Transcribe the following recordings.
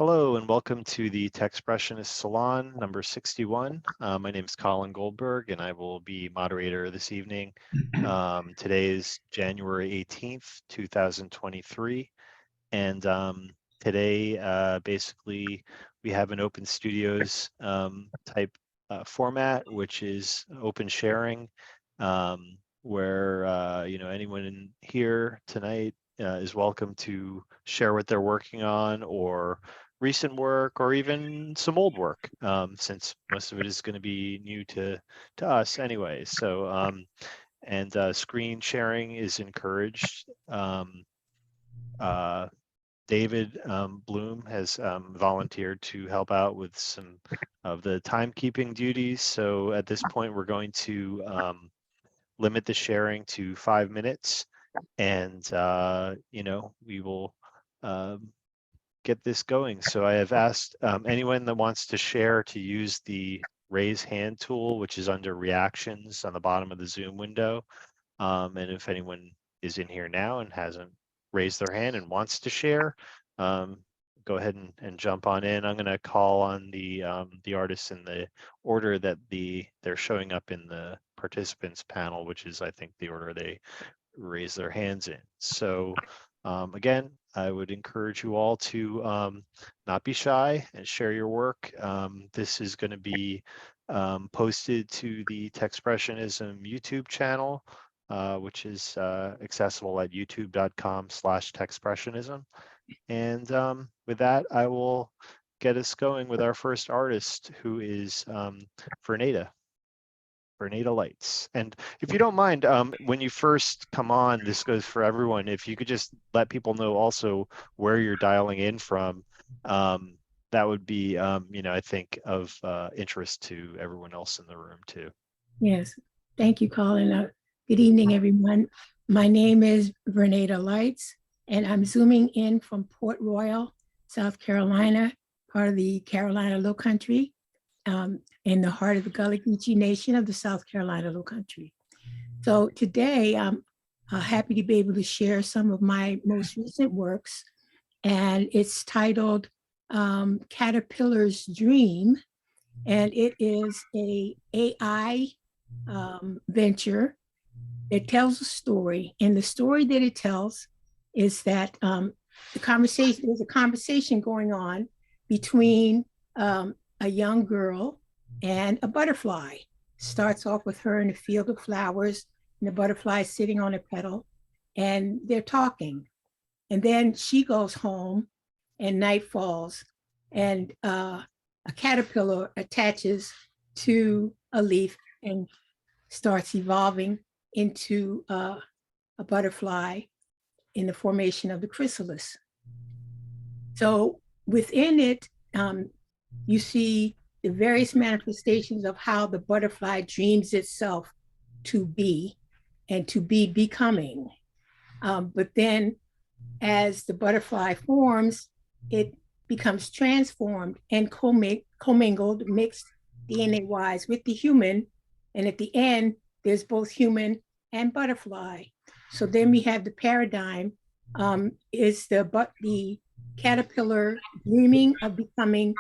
Hello and welcome to the Techspressionist Salon number 61. My name is Colin Goldberg and I will be moderator this evening. Today is January 18th, 2023. And today, basically, we have an open studios type format, which is open sharing, where anyone in here tonight is welcome to share what they're working on, or recent work, or even some old work, since most of it is going to be new to us anyway. So screen sharing is encouraged. David Bloom has volunteered to help out with some of the timekeeping duties. So at this point, we're going to limit the sharing to 5 minutes, and we will get this going. So I have asked anyone that wants to share to use the raise hand tool, which is under reactions on the bottom of the Zoom window. And if anyone is in here now and hasn't raised their hand and wants to share, go ahead and jump on in. I'm going to call on the artists in the order that they're showing up in the participants panel, which is, I think, the order they raise their hands in. So again, I would encourage you all to not be shy and share your work. This is going to be posted to the Techspressionism YouTube channel, which is accessible at youtube.com/Techspressionism. And with that, I will get us going with our first artist, who is Verneda Lights. And if you don't mind, when you first come on, this goes for everyone, if you could just let people know also where you're dialing in from, that would be, I think, of interest to everyone else in the room too. Yes, thank you, Colin. Good evening, everyone. My name is Verneda Lights, and I'm zooming in from Port Royal, South Carolina, part of the Carolina Lowcountry, in the heart of the Gullah Geechee Nation of the South Carolina Lowcountry. So today, I'm happy to be able to share some of my most recent works, and it's titled Caterpillar's Dream, and it is a AI venture. It tells a story, and the story that it tells is that there's a conversation going on between a young girl and a butterfly. Starts off with her in a field of flowers, and the butterfly sitting on a petal, and they're talking. And then she goes home, and night falls, and a caterpillar attaches to a leaf and starts evolving into a butterfly in the formation of the chrysalis. So within it, you see the various manifestations of how the butterfly dreams itself to be and to be becoming. But then as the butterfly forms, it becomes transformed and commingled, mixed DNA-wise with the human. And at the end, there's both human and butterfly. So then we have the paradigm, is the caterpillar dreaming of becoming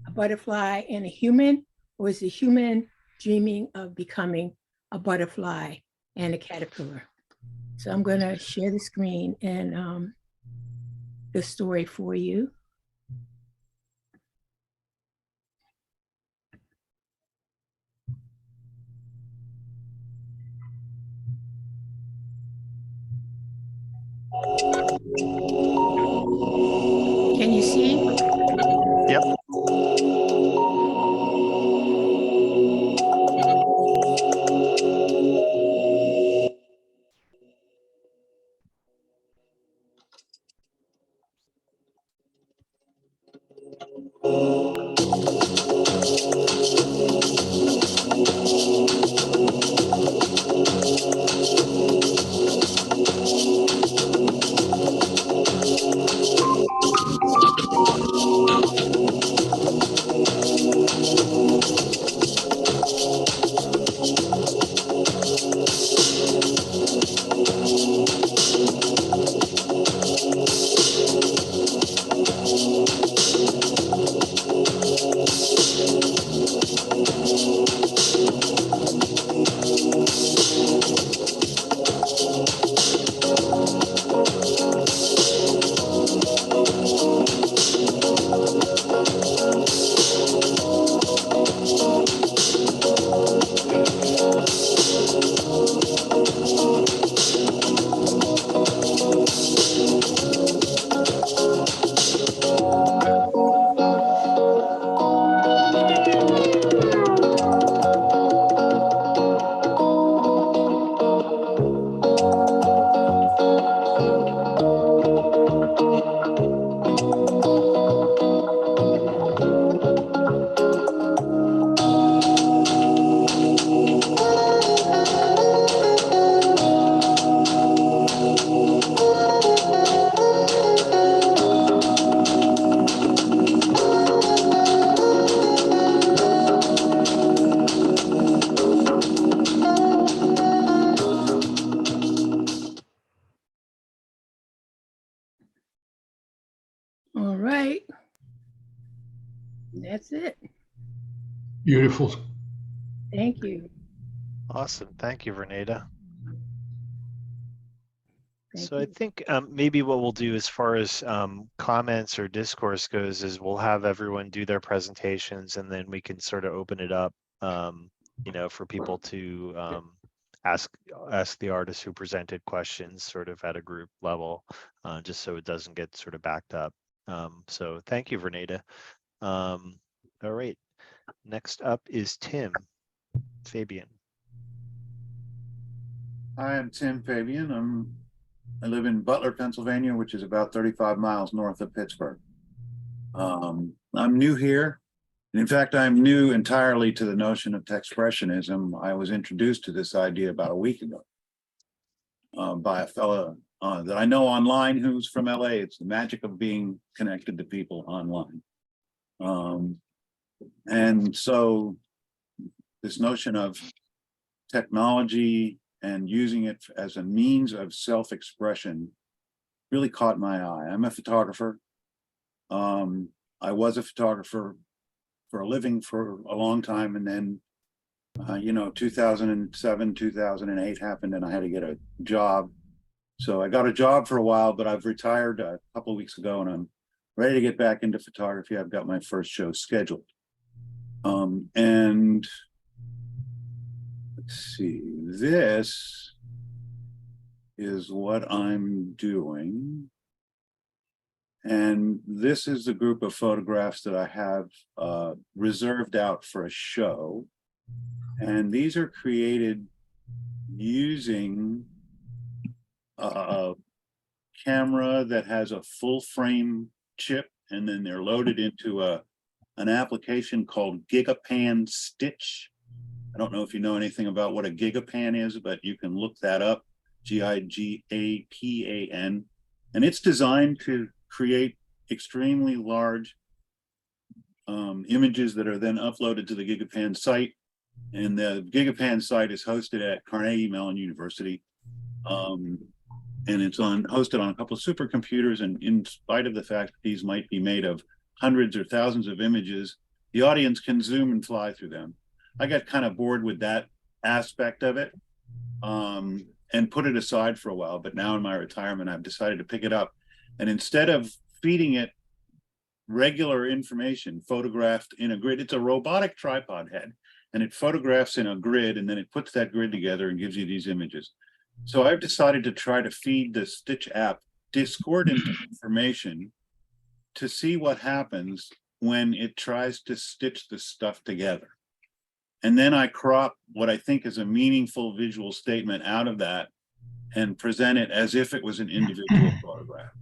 a butterfly and a human, or is the human dreaming of becoming a butterfly and a caterpillar? So I'm going to share the screen and the story for you. Can you see? Yep. All right. That's it. Beautiful. Thank you. Awesome. Thank you, Verneda. Thank So I you. think maybe what we'll do as far as comments or discourse goes is we'll have everyone do their presentations, and then we can sort of open it up, for people to ask the artists who presented questions sort of at a group level, just so it doesn't get sort of backed up. So thank you, Verneda. All right. Next up is Fabian. Hi, I'm Tim Fabian. I live in Butler, Pennsylvania, which is about 35 miles north of Pittsburgh. I'm new here. In fact, I'm new entirely to the notion of Techspressionism. I was introduced to this idea about a week ago by a fellow that I know online who's from LA. It's the magic of being connected to people online. And so this notion of technology and using it as a means of self-expression really caught my eye. I'm a photographer. I was a photographer for a living for a long time, and then 2007, 2008 happened, and I had to get a job. So I got a job for a while, but I've retired a couple of weeks ago, and I'm ready to get back into photography. I've got my first show scheduled. And let's see, this is what I'm doing. And this is the group of photographs that I have reserved out for a show. And these are created using a camera that has a full frame chip, and then they're loaded into an application called GigaPan Stitch. I don't know if you know anything about what a GigaPan is, but you can look that up, GigaPan. And it's designed to create extremely large images that are then uploaded to the GigaPan site. And the GigaPan site is hosted at Carnegie Mellon University. And it's hosted on a couple of supercomputers. And in spite of the fact that these might be made of hundreds or thousands of images, the audience can zoom and fly through them. I got kind of bored with that aspect of it and put it aside for a while. But now in my retirement, I've decided to pick it up. And instead of feeding it regular information photographed in a grid, it's a robotic tripod head, and it photographs in a grid, and then it puts that grid together and gives you these images. So I've decided to try to feed the Stitch app discordant information to see what happens when it tries to stitch the stuff together. And then I crop what I think is a meaningful visual statement out of that and present it as if it was an individual photograph.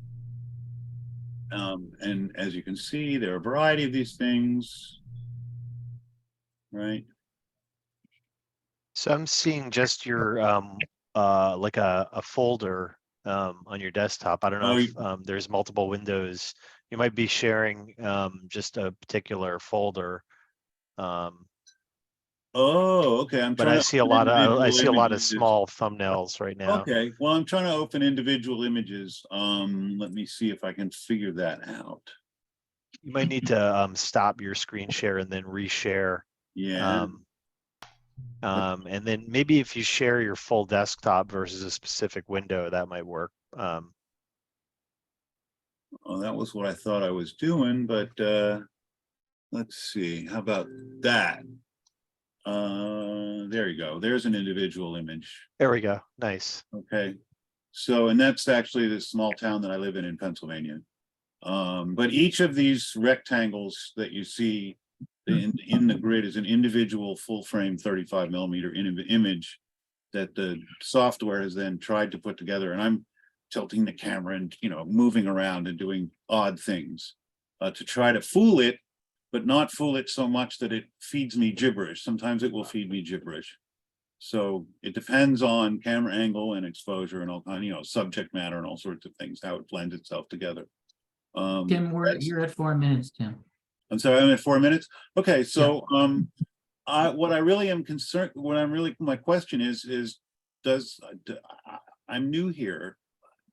And as you can see, there are a variety of these things, right? So I'm seeing just your like a folder on your desktop. I don't know if there's multiple windows. You might be sharing just a particular folder. Oh, okay. But I see a lot of small thumbnails right now. Okay, well, I'm trying to open individual images. Let me see if I can figure that out. You might need to stop your screen share and then reshare. Yeah. And then maybe if you share your full desktop versus a specific window, that might work. Oh, that was what I thought I was doing, but let's see. How about that? There you go. There's an individual image. There we go. Nice. Okay. So, and that's actually the small town that I live in Pennsylvania. But each of these rectangles that you see in the grid is an individual full frame 35 millimeter image that the software has then tried to put together. And I'm tilting the camera and, moving around and doing odd things to try to fool it, but not fool it so much that it feeds me gibberish. Sometimes it will feed me gibberish. So it depends on camera angle and exposure and all kind, subject matter and all sorts of things, how it blends itself together. Tim, you're at 4 minutes, Tim. I'm sorry, I'm at 4 minutes. Okay, so my question is I'm new here.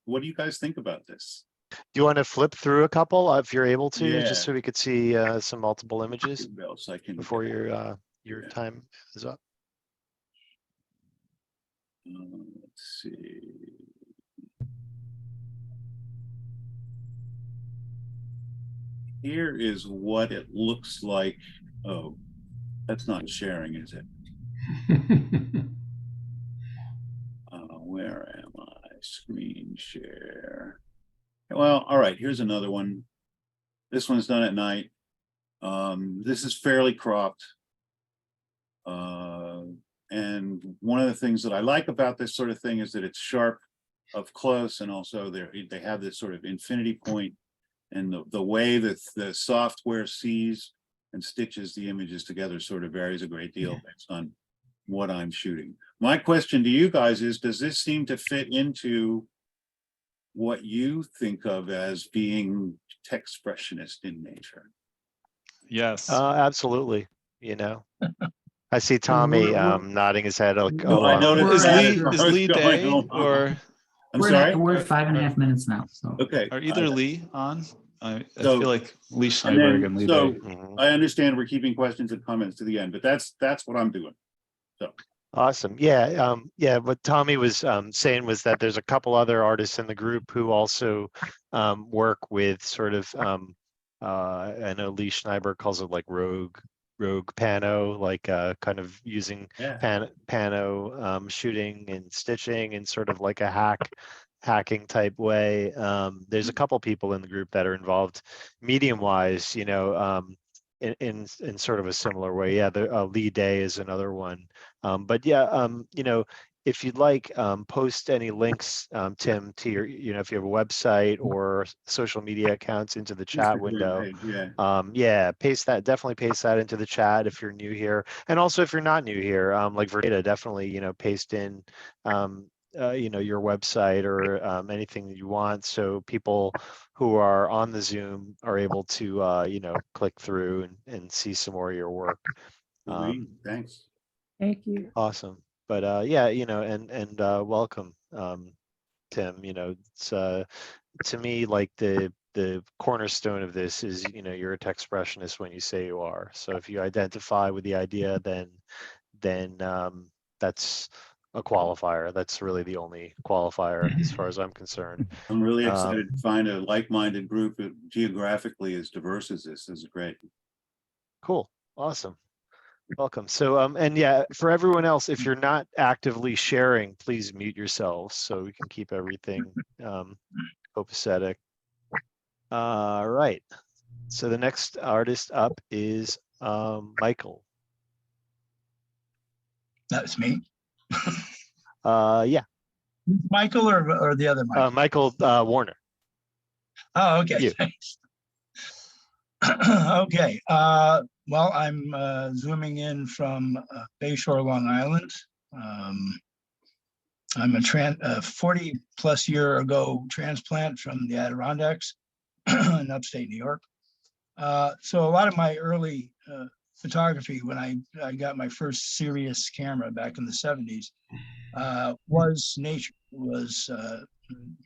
What do you guys think about this? Do you want to flip through a couple if you're able to, Yeah. just so we could see some multiple images Else I can before yeah. your time is up? Let's see. Here is what it looks like. Oh, that's not sharing, is it? Where am I? Screen share. Well, all right, here's another one. This one's done at night. This is fairly cropped. And one of the things that I like about this sort of thing is that it's sharp up close, and also they have this sort of infinity point, and the way that the software sees and stitches the images together sort of varies a great deal based on what I'm shooting. My question to you guys is, does this seem to fit into what you think of as being Techspressionist in nature? Yes. Absolutely. You know, I see Tommy nodding his head. I noticed Is Lee Day or I'm sorry? We're at 5.5 minutes now. So Okay. are either Lee on? I So- feel like Lee And Schneiberg then, and Lee so Day. Mhm. I understand we're keeping questions and comments to the end, but that's what I'm doing. Awesome. Yeah. Yeah. What Tommy was saying was that there's a couple other artists in the group who also work with sort of, I know Lee Schneiberg calls it like rogue pano, like kind of using Yeah. pano shooting and stitching in sort of like a hacking type way. There's a couple people in the group that are involved medium wise, you know, in sort of a similar way. Yeah, the Lee Day is another one. But yeah, you know, if you'd like, post any links, Tim, to your, you know, if you have a website or social media accounts into the chat window. Yeah. Yeah, definitely paste that into the chat if you're new here. And also if you're not new here, like Verneda, definitely, you know, paste in, you know, your website or anything that you want, so people who are on the Zoom are able to, you know, click through and see some more of your work. Thanks. Thank you. Awesome. But yeah, you know, and welcome, Tim. You know, it's to me like the cornerstone of this is, you know, you're a Techspressionist when you say you are. So if you identify with the idea, then that's a qualifier. That's really the only qualifier as far as I'm concerned. I'm really excited to find a like-minded group that geographically as diverse as this. This is great. Cool. Awesome. Welcome. So, and yeah, for everyone else, if you're not actively sharing, please mute yourselves so we can keep everything copacetic. Right. So the next artist up is Michael. That's me. Yeah. Michael or the other Michael? Michael Warner. Oh, okay. You. Thanks. Okay. Well, I'm zooming in from Bayshore, Long Island. I'm a 40 plus year ago transplant from the Adirondacks in upstate New York. So a lot of my early photography, when I got my first serious camera back in the 70s, was nature, was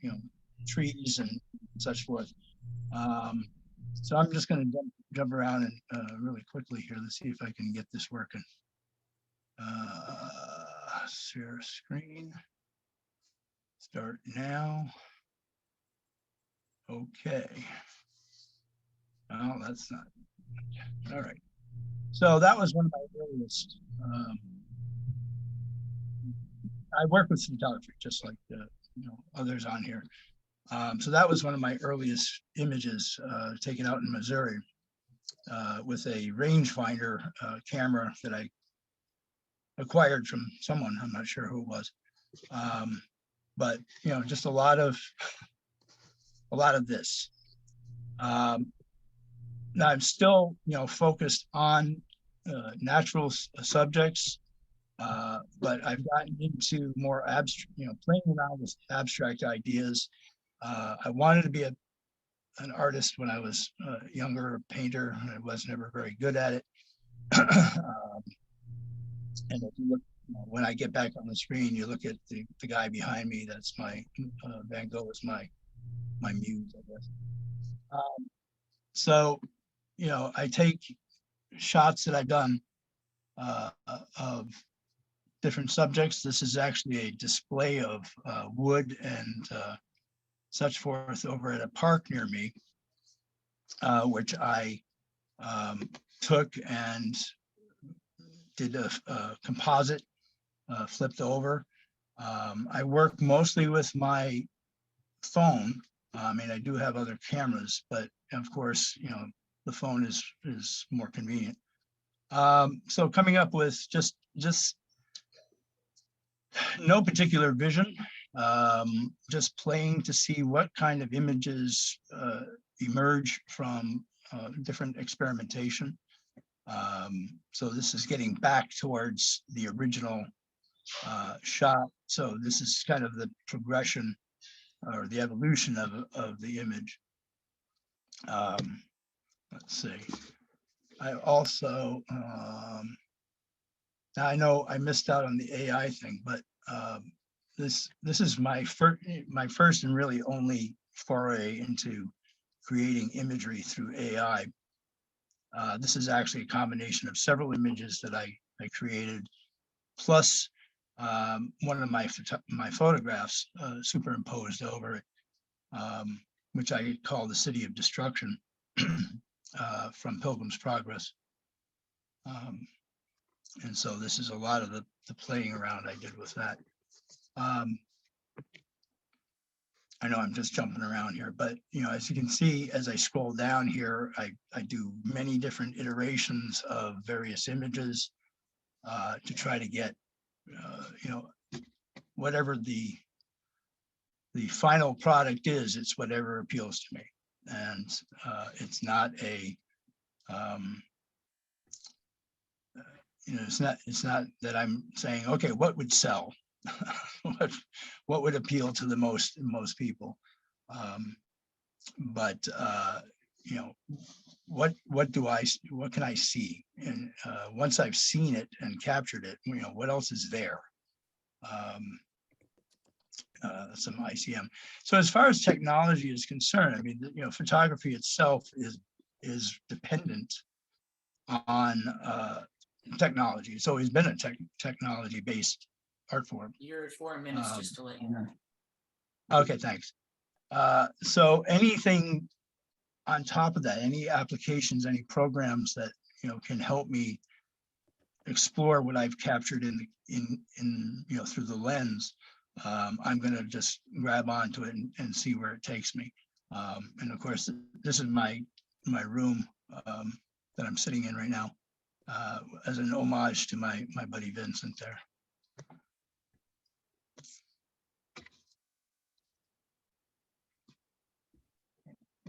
you know, trees and such forth. So I'm just going to jump around and really quickly here. Let's see if I can get this working. Share screen. Start now. Okay. Oh, that's not. All right. So that was one of my earliest. I work with photography just like you know, others on here. So that was one of my earliest images taken out in Missouri with a rangefinder camera that I acquired from someone. I'm not sure who it was, but you know, just a lot of this. Now I'm still, you know, focused on natural subjects, but I've gotten into more abstract, you know, playing around with abstract ideas. I wanted to be an artist when I was younger, a painter. I was never very good at it. And if you look, you know, when I get back on the screen, you look at the guy behind me. That's my Van Gogh is my my muse, I guess. So, you know, I take shots that I've done of different subjects. This is actually a display of wood and such forth over at a park near me, which I took and did a composite, flipped over. I work mostly with my phone. I mean, I do have other cameras, but of course, you know, the phone is more convenient. So coming up with just no particular vision, just playing to see what kind of images emerge from different experimentation. So this is getting back towards the original shot. So this is kind of the progression or the evolution of the image. Let's see. I also, now I know I missed out on the AI thing, but this is my first and really only foray into creating imagery through AI. This is actually a combination of several images that I created, plus one of my photographs superimposed over it, which I call the City of Destruction from Pilgrim's Progress. And so this is a lot of the playing around I did with that. I know I'm just jumping around here, but you know, as you can see, as I scroll down here, I do many different iterations of various images to try to get, you know, whatever the final product is, it's whatever appeals to me. And it's not a, you know, it's not that I'm saying, okay, what would sell? what would appeal to the most people? But you know, what can I see? And once I've seen it and captured it, you know, what else is there? Some ICM. So as far as technology is concerned, I mean, you know, photography itself is dependent on technology. It's always been a technology-based art form. You're at 4 minutes, just to let you know. Okay, thanks. So anything on top of that, any applications, any programs that, you know, can help me explore what I've captured in you know, through the lens, I'm going to just grab onto it and see where it takes me. And of course, this is my room that I'm sitting in right now, as an homage to my buddy Vincent there.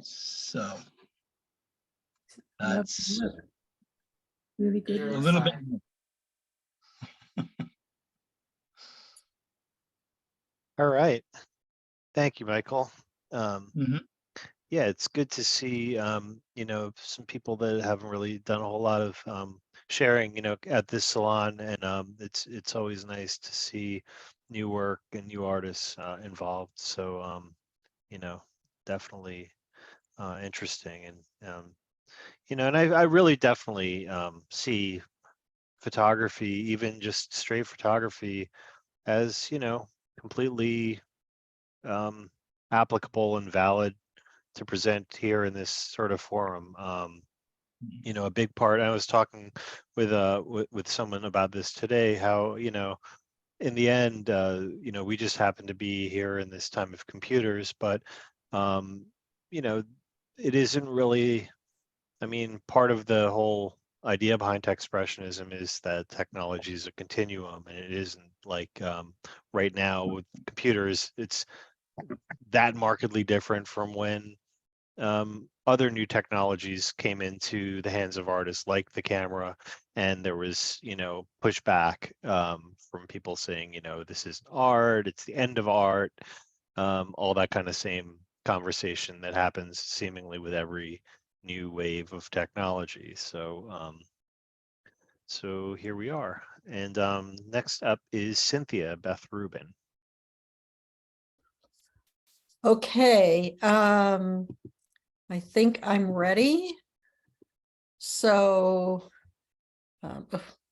So that's really good. a little bit. All right. Thank you, Michael. Mhm. Yeah, it's good to see, you know, some people that haven't really done a whole lot of sharing, you know, at this salon, and it's always nice to see new work and new artists involved. So, you know, definitely interesting, and you know, and I really definitely see photography, even just straight photography, as, you know, completely applicable and valid to present here in this sort of forum. You know, a big part, I was talking with someone about this today, how, you know, in the end, you know, we just happen to be here in this time of computers, but you know, it isn't really, I mean, part of the whole idea behind Techspressionism is that technology is a continuum, and it isn't like right now with computers, it's that markedly different from when other new technologies came into the hands of artists, like the camera, and there was, you know, pushback from people saying, you know, this isn't art, it's the end of art, all that kind of same conversation that happens seemingly with every new wave of technology. So so here we are, and next up is Cynthia Beth Rubin. Okay, I think I'm ready. So I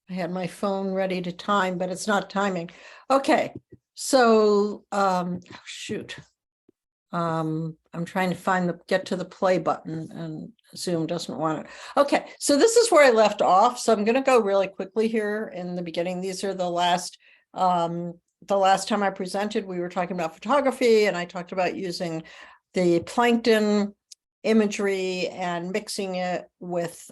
had my phone ready to time, but it's not timing. Okay, so shoot. I'm trying to get to the play button, and Zoom doesn't want it. Okay, so this is where I left off. So I'm going to go really quickly here in the beginning. These are the last time I presented, we were talking about photography, and I talked about using the plankton imagery and mixing it with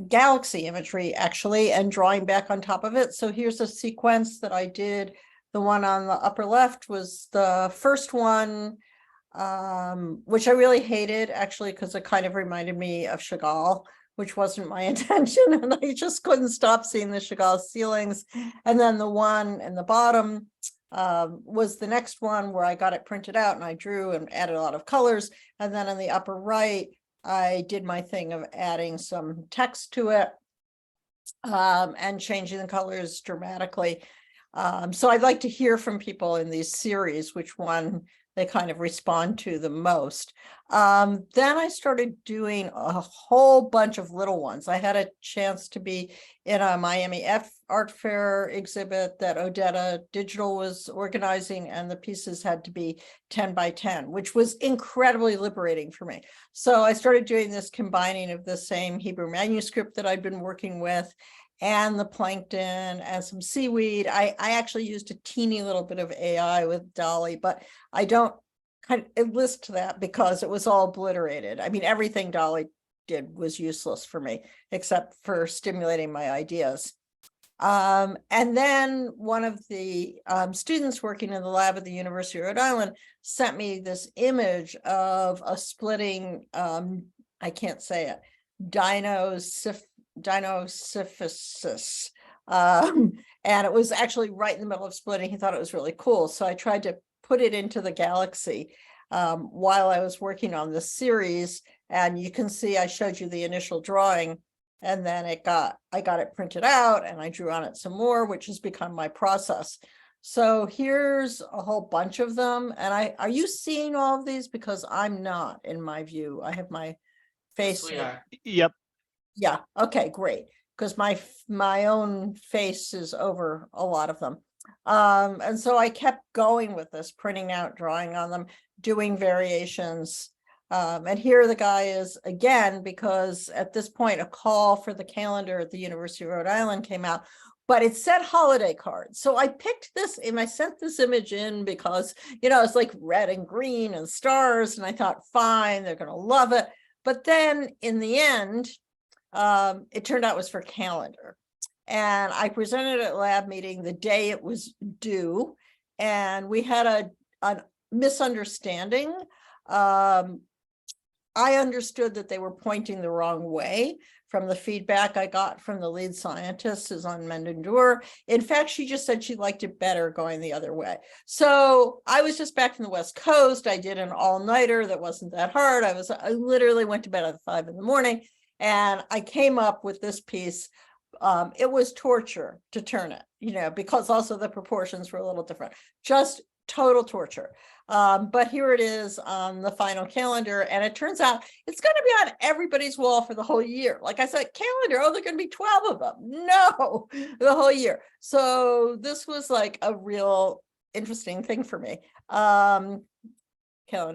galaxy imagery, actually, and drawing back on top of it. So here's a sequence that I did. The one on the upper left was the first one, which I really hated, actually, because it kind of reminded me of Chagall, which wasn't my intention, and I just couldn't stop seeing the Chagall ceilings. And then the one in the bottom was the next one where I got it printed out and I drew and added a lot of colors. And then in the upper right, I did my thing of adding some text to it and changing the colors dramatically. So I'd like to hear from people in these series, which one they kind of respond to the most. Then I started doing a whole bunch of little ones. I had a chance to be in a Miami Art Fair exhibit that Odetta Digital was organizing, and the pieces had to be 10 by 10, which was incredibly liberating for me. So I started doing this combining of the same Hebrew manuscript that I'd been working with, and the plankton and some seaweed. I actually used a teeny little bit of AI with Dolly, but I don't kind of list that because it was all obliterated. I mean, everything Dolly did was useless for me, except for stimulating my ideas. And then one of the students working in the lab at the University of Rhode Island sent me this image of a splitting, I can't say it, Dinosyphysis. And it was actually right in the middle of splitting. He thought it was really cool. So I tried to put it into the galaxy while I was working on this series. And you can see I showed you the initial drawing, and then I got it printed out and I drew on it some more, which has become my process. So here's a whole bunch of them. And are you seeing all of these? Because I'm not, in my view. I have my face. Yes, we are. Yep. Yeah, okay, great. Because my own face is over a lot of them. And so I kept going with this, printing out, drawing on them, doing variations. And here the guy is again, because at this point, a call for the calendar at the University of Rhode Island came out, but it said holiday cards. So I picked this and I sent this image in because, it's like red and green and stars. And I thought, fine, they're going to love it. But then in the end, it turned out it was for calendar. And I presented at lab meeting the day it was due. And we had a misunderstanding. I understood that they were pointing the wrong way from the feedback I got from the lead scientist, who's on Mendendur. In fact, she just said she liked it better going the other way. So I was just back from the West Coast. I did an all-nighter that wasn't that hard. I literally went to bed at 5 a.m. and I came up with this piece. It was torture to turn it, because also the proportions were a little different, just total torture. But here it is on the final calendar, and it turns out it's going to be on everybody's wall for the whole year. Like I said, calendar, there are going to be 12 of them. No, the whole year. So this was like a real interesting thing for me. Calendar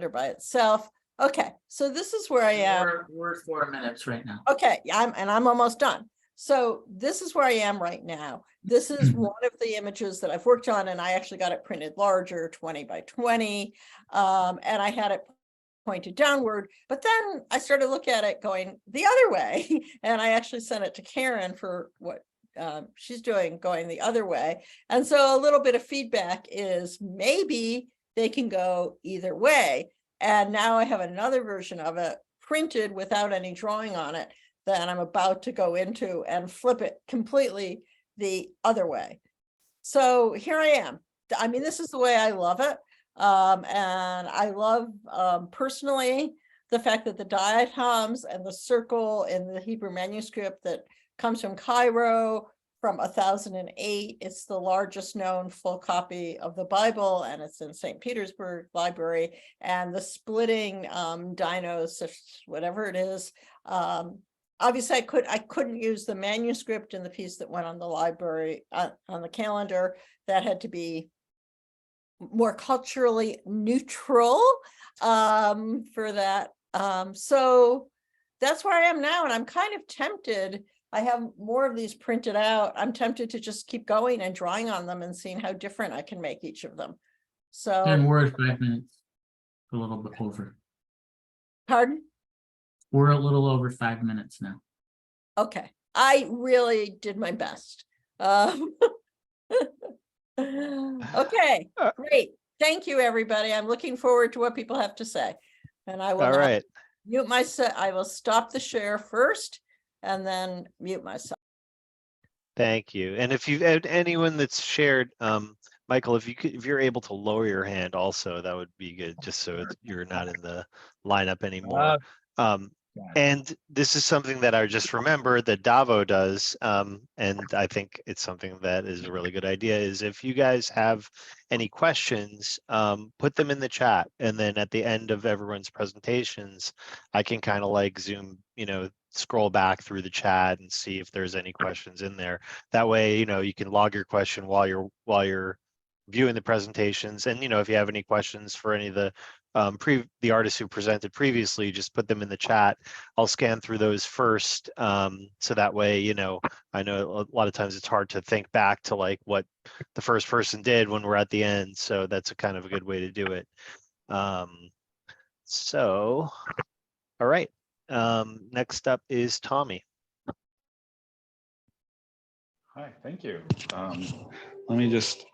by itself. Okay, so this is where I am. We're 4 minutes right now. Okay, I'm almost done. So this is where I am right now. This is one of the images that I've worked on, and I actually got it printed larger, 20 by 20, and I had it pointed downward. But then I started to look at it going the other way, and I actually sent it to Karen for what she's doing going the other way. And so a little bit of feedback is maybe they can go either way. And now I have another version of it printed without any drawing on it that I'm about to go into and flip it completely the other way. So here I am. I mean, this is the way I love it. And I love personally the fact that the diatoms and the circle in the Hebrew manuscript that comes from Cairo, from 1008. It's the largest known full copy of the Bible, and it's in St. Petersburg Library. And the splitting dinos, whatever it is, obviously I couldn't use the manuscript in the piece that went on the library on the calendar. That had to be more culturally neutral for that. So that's where I am now, and I'm kind of tempted. I have more of these printed out. I'm tempted to just keep going and drawing on them and seeing how different I can make each of them. So, And we're at 5 minutes, a little bit over. pardon? We're a little over 5 minutes now. Okay, I really did my best. Okay, great. Thank you, everybody. I'm looking forward to what people have to say. And I will All now right. mute myself. I will stop the share first and then mute myself. Thank you. And if you've had anyone that's shared, Michael, if you're able to lower your hand also, that would be good, just so you're not in the lineup anymore. And this is something that I just remembered that Davo does, and I think it's something that is a really good idea, is if you guys have any questions, put them in the chat, and then at the end of everyone's presentations, I can kind of like zoom, scroll back through the chat and see if there's any questions in there. That way, you can log your question while you're viewing the presentations, and if you have any questions for any of the artists who presented previously, just put them in the chat. I'll scan through those first, so that way, I know a lot of times it's hard to think back to like what the first person did when we're at the end, so that's a kind of a good way to do it. So, all right, next up is Tommy. Hi, thank you. Let me just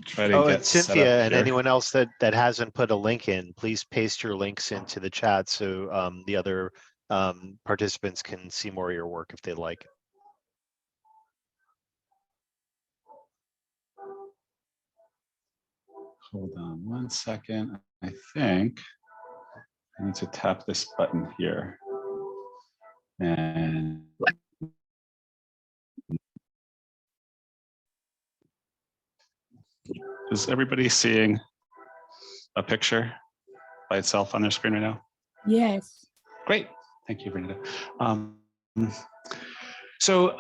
try to Oh, get and Cynthia set up and here. anyone else that hasn't put a link in, please paste your links into the chat so the other participants can see more of your work if they like. Hold on 1 second. I think I need to tap this button here. And is everybody seeing a picture by itself on their screen right now? Yes. Great, thank you, Renata. So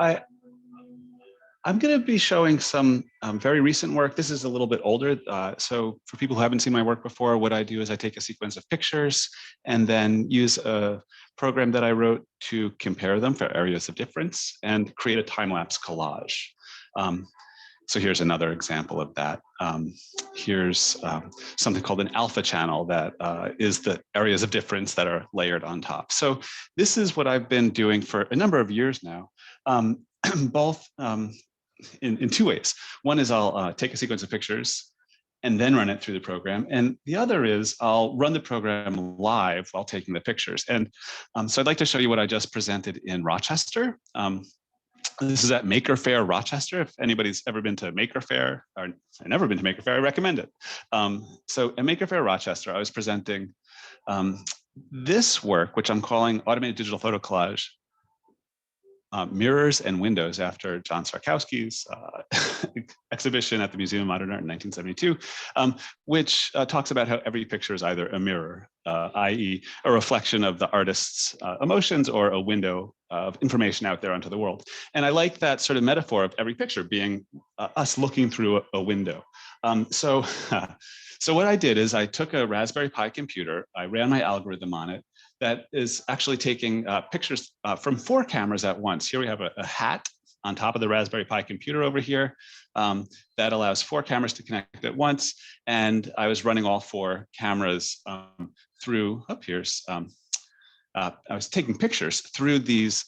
I'm going to be showing some very recent work. This is a little bit older. So for people who haven't seen my work before, what I do is I take a sequence of pictures and then use a program that I wrote to compare them for areas of difference and create a time-lapse collage. So here's another example of that. Here's something called an alpha channel that is the areas of difference that are layered on top. So this is what I've been doing for a number of years now, both in two ways. One is I'll take a sequence of pictures and then run it through the program. And the other is I'll run the program live while taking the pictures. And so I'd like to show you what I just presented in Rochester. This is at Maker Faire Rochester. If anybody's ever been to Maker Faire, or never been to Maker Faire, I recommend it. So at Maker Faire Rochester, I was presenting this work, which I'm calling Automated Digital Photo Collage, Mirrors and Windows, after John Sarkowski's exhibition at the Museum of Modern Art in 1972, which talks about how every picture is either a mirror, i.e. a reflection of the artist's emotions, or a window of information out there onto the world. And I like that sort of metaphor of every picture being us looking through a window. So what I did is I took a Raspberry Pi computer, I ran my algorithm on it, that is actually taking pictures from 4 cameras at once. Here we have a hat on top of the Raspberry Pi computer over here that allows 4 cameras to connect at once. And I was running all 4 cameras through, I was taking pictures through these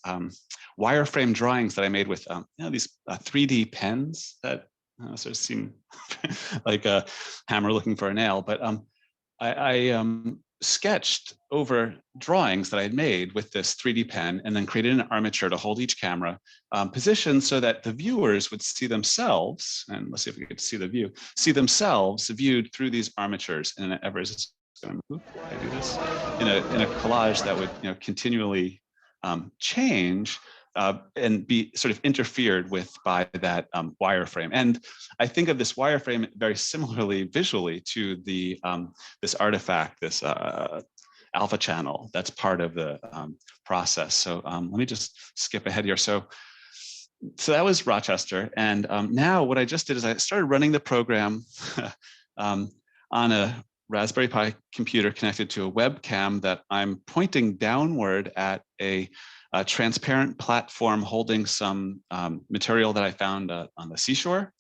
wireframe drawings that I made with these 3D pens that sort of seem like a hammer looking for a nail. But I sketched over drawings that I had made with this 3D pen, and then created an armature to hold each camera positioned so that the viewers would see themselves, and let's see if we get to see the view, see themselves viewed through these armatures. And ever is this going to move? I do this in a collage that would continually change and be sort of interfered with by that wireframe. And I think of this wireframe very similarly visually to the this artifact, this alpha channel that's part of the process. So let me just skip ahead here. So that was Rochester. And now what I just did is I started running the program on a Raspberry Pi computer connected to a webcam that I'm pointing downward at a transparent platform holding some material that I found on the seashore,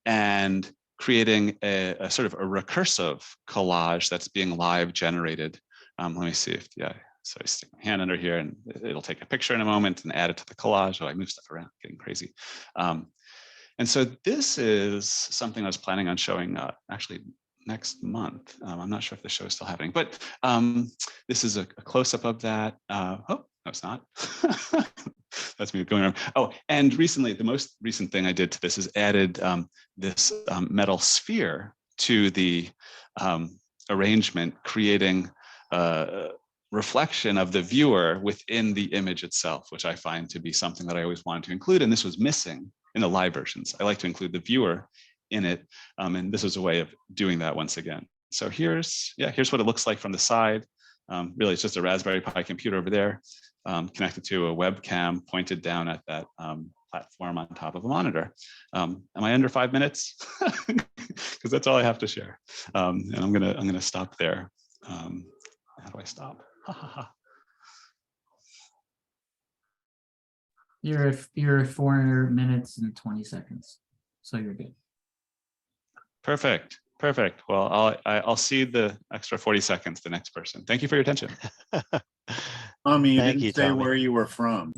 and creating a sort of a recursive collage that's being live generated. Let me see if, yeah, so I stick my hand under here and it'll take a picture in a moment and add it to the collage. Oh, I move stuff around, getting crazy. And so this is something I was planning on showing actually next month. I'm not sure if the show is still happening, but this is a close-up of that. Oh, no, it's not. That's me going around. Oh, and recently, the most recent thing I did to this is added this metal sphere to the arrangement, creating a reflection of the viewer within the image itself, which I find to be something that I always wanted to include. And this was missing in the live versions. I like to include the viewer in it. And this is a way of doing that once again. So here's what it looks like from the side. Really, it's just a Raspberry Pi computer over there, connected to a webcam pointed down at that platform on top of a monitor. Am I under 5 minutes? Because that's all I have to share. And I'm gonna stop there. How do I stop? You're at 4 minutes and 20 seconds, so you're good. Perfect. Well, I'll see the extra 40 seconds, the next person. Thank you for your attention. Tommy, you Thank didn't you, say Tommy. where you were from.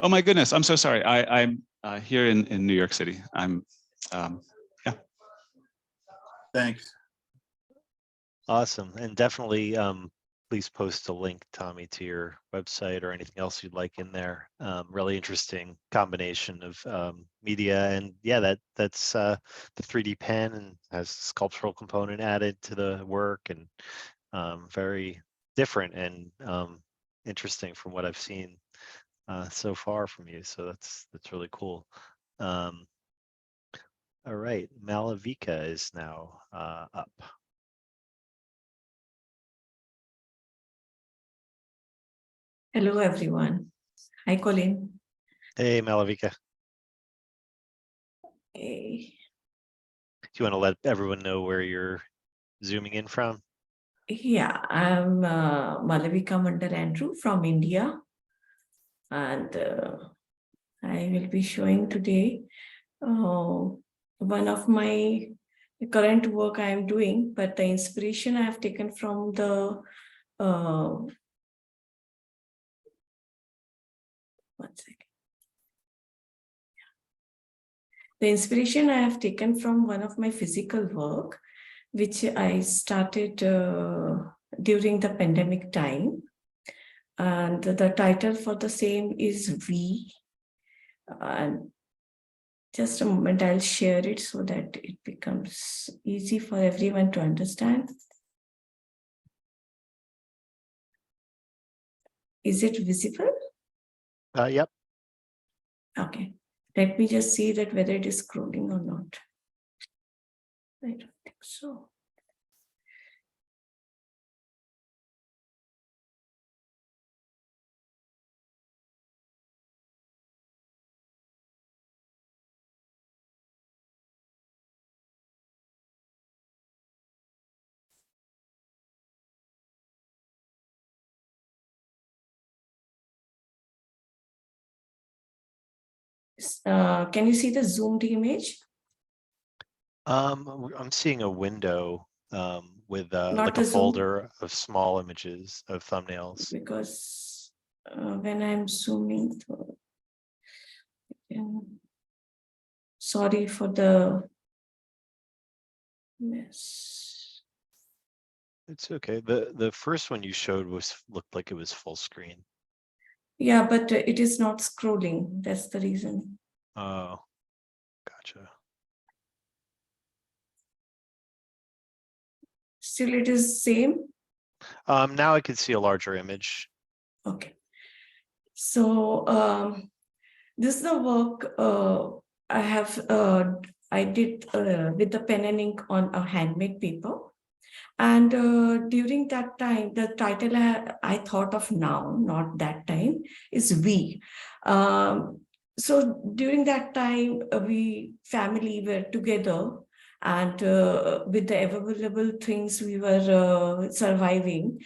Oh my goodness, I'm so sorry. I'm here in New York City. I'm, yeah. Thanks. Awesome. And definitely please post a link, Tommy, to your website or anything else you'd like in there. Really interesting combination of media, and yeah, that's the 3D pen and has a sculptural component added to the work, and very different and interesting from what I've seen so far from you. So that's really cool. All right, Malavika is now up. Hello, everyone. Hi, Colin. Hey, Malavika. Hey. Do you want to let everyone know where you're zooming in from? Yeah, I'm Malavika Mandal Andrew from India, and I will be showing today one of my current work I am doing, but the inspiration I have taken from the one second. The inspiration I have taken from one of my physical work, which I started during the pandemic time. And the title for the same is V. And just a moment, I'll share it so that it becomes easy for everyone to understand. Is it visible? Yep. Okay. Let me just see that whether it is scrolling or not. I don't think so. Can you see the zoomed image? I'm seeing a window with Not like the a zoom. folder of small images of thumbnails. Because when I'm zooming through, sorry for the mess. It's okay. The first one you showed looked like it was full screen. Yeah, but it is not scrolling. That's the reason. Oh, gotcha. Still, it is same. Now I can see a larger image. Okay. So this is the work I did with the pen and ink on a handmade paper. And during that time, the title I thought of now, not that time, is We. So during that time, we family were together, and with the available things we were surviving.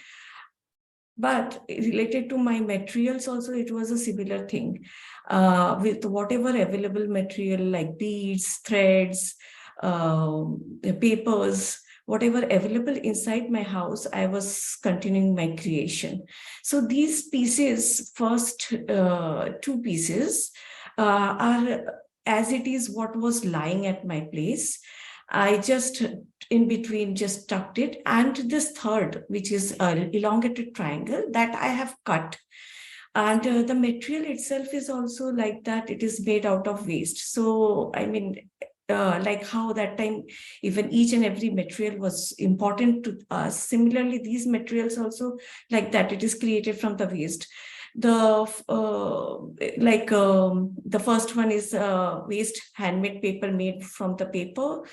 But related to my materials also, it was a similar thing. With whatever available material like beads, threads, papers, whatever available inside my house, I was continuing my creation. So these pieces, first two pieces, are as it is what was lying at my place. I just in between just tucked it, and this third, which is an elongated triangle, that I have cut. And the material itself is also like that. It is made out of waste. So I mean, like how that time even each and every material was important to us, similarly these materials also like that, it is created from the waste. The first one is waste handmade paper made from the paper,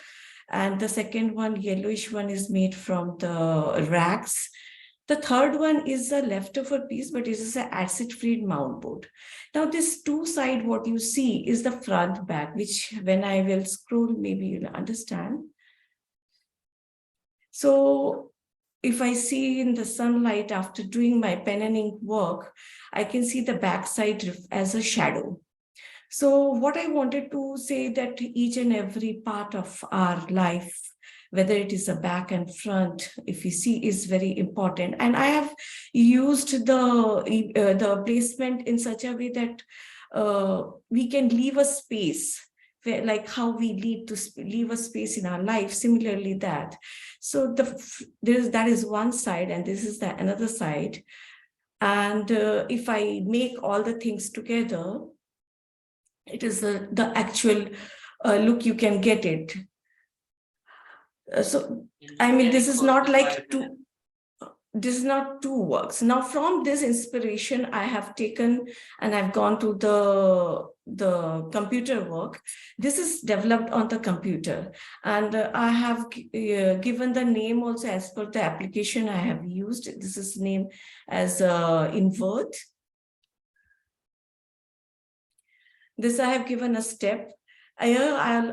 and the second one, yellowish one, is made from the rags. The third one is a leftover piece, but it is an acid-free mount board. Now this two side, what you see is the front back, which when I will scroll, maybe you'll understand. So if I see in the sunlight after doing my pen and ink work, I can see the back side as a shadow. So what I wanted to say that each and every part of our life, whether it is the back and front, if you see, is very important. And I have used the placement in such a way that we can leave a space, where, like how we need to leave a space in our life, similarly that. So that is one side, and this is the another side. And if I make all the things together, it is the actual look you can get it. So I mean, this is not like two. This is not two works. Now from this inspiration, I have taken and I've gone to the computer work. This is developed on the computer, and I have given the name also as per the application I have used. This is named as invert. This I have given a step. I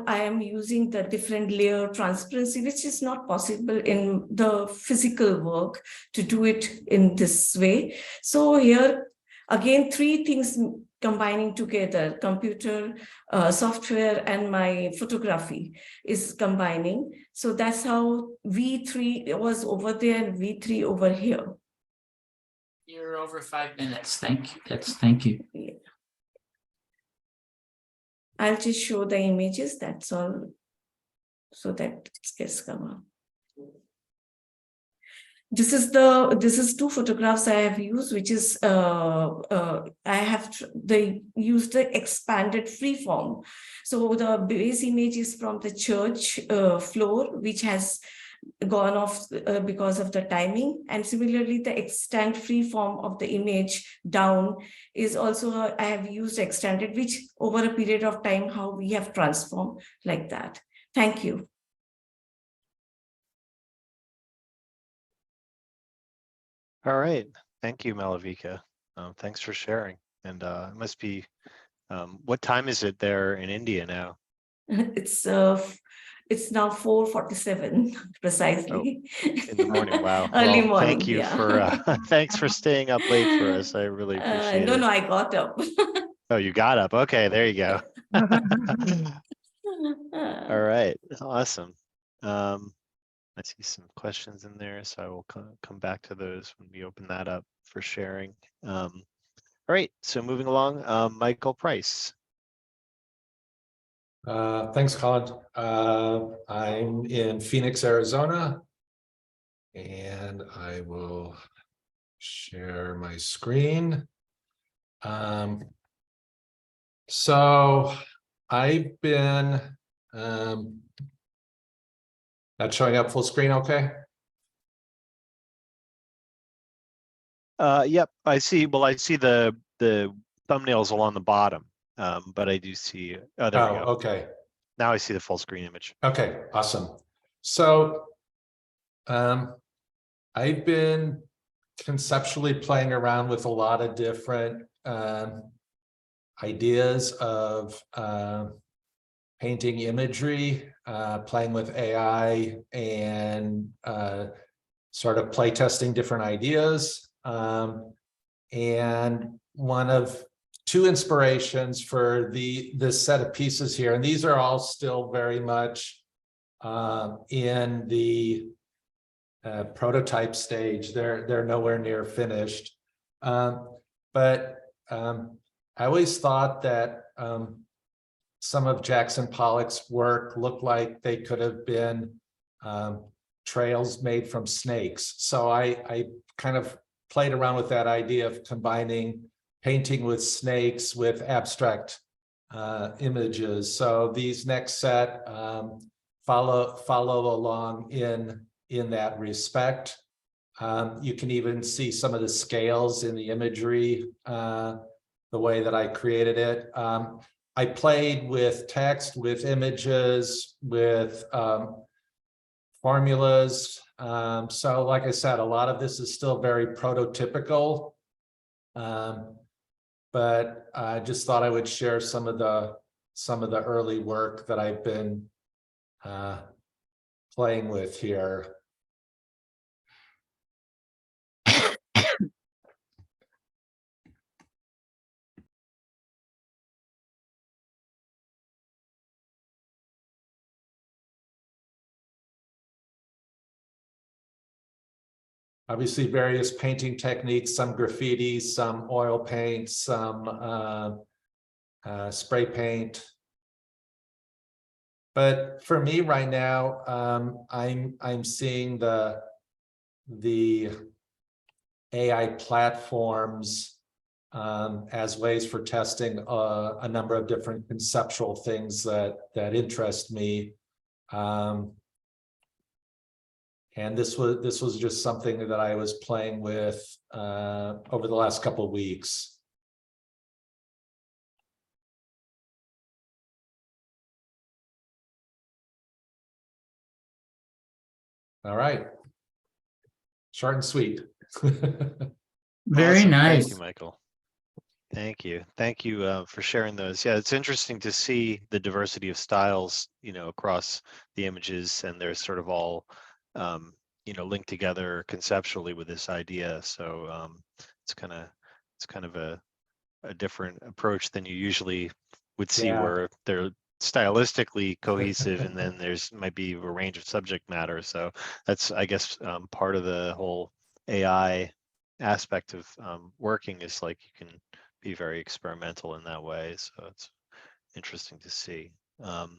am using the different layer transparency, which is not possible in the physical work to do it in this way. So here, again, three things combining together: computer, software, and my photography is combining. So that's how V3 was over there and V3 over here. You're over 5 minutes. Thank you. Thank you. Yeah. I'll just show the images, that's all, so that it gets come up. This is two photographs I have used, which is I have used the expanded freeform. So the base image is from the church floor, which has gone off because of the timing, and similarly the extant free form of the image down is also I have used extended, which over a period of time how we have transformed like that. Thank you. All right, thank you, Malavika. Thanks for sharing. And it must be, what time is it there in India now? It's now 4:47 precisely. Oh, in the morning, wow. Early well, morning. Thank you for thanks for staying up late for us. I really appreciate it. No, I got up. Oh, you got up. Okay, there you go. All right, awesome. I see some questions in there, so I will come back to those when we open that up for sharing. All right, so moving along, Michael Price. Thanks, Colin. I'm in Phoenix, Arizona, and I will share my screen. So I've been, not showing up full screen, okay? Yep, I see. Well, I see the the thumbnails along the bottom, but I do see. Oh, there we go. Okay. Now I see the full screen image. Okay, awesome. So I've been conceptually playing around with a lot of different ideas of painting imagery, playing with AI, and sort of play testing different ideas. And one of two inspirations for this set of pieces here, and these are all still very much in the prototype stage. They're nowhere near finished. But I always thought that some of Jackson Pollock's work looked like they could have been trails made from snakes. So I kind of played around with that idea of combining painting with snakes with abstract images. So these next set follow along in that respect. You can even see some of the scales in the imagery, the way that I created it. I played with text, with images, with formulas. So like I said, a lot of this is still very prototypical. But I just thought I would share some of the early work that I've been playing with here. Obviously, various painting techniques, some graffiti, some oil paint, some spray paint. But for me right now, I'm seeing the AI platforms as ways for testing a number of different conceptual things that interest me. And this was just something that I was playing with over the last couple of weeks. All right. Short and sweet. Very Awesome. nice. Thank you, Michael. Thank you. Thank you for sharing those. Yeah, it's interesting to see the diversity of styles, across the images, and they're sort of all, linked together conceptually with this idea. So it's kind of a different approach than you usually would see, Yeah. where they're stylistically cohesive, and then might be a range of subject matter. So that's, I guess, part of the whole AI aspect of working, is like you can be very experimental in that way. So it's interesting to see. All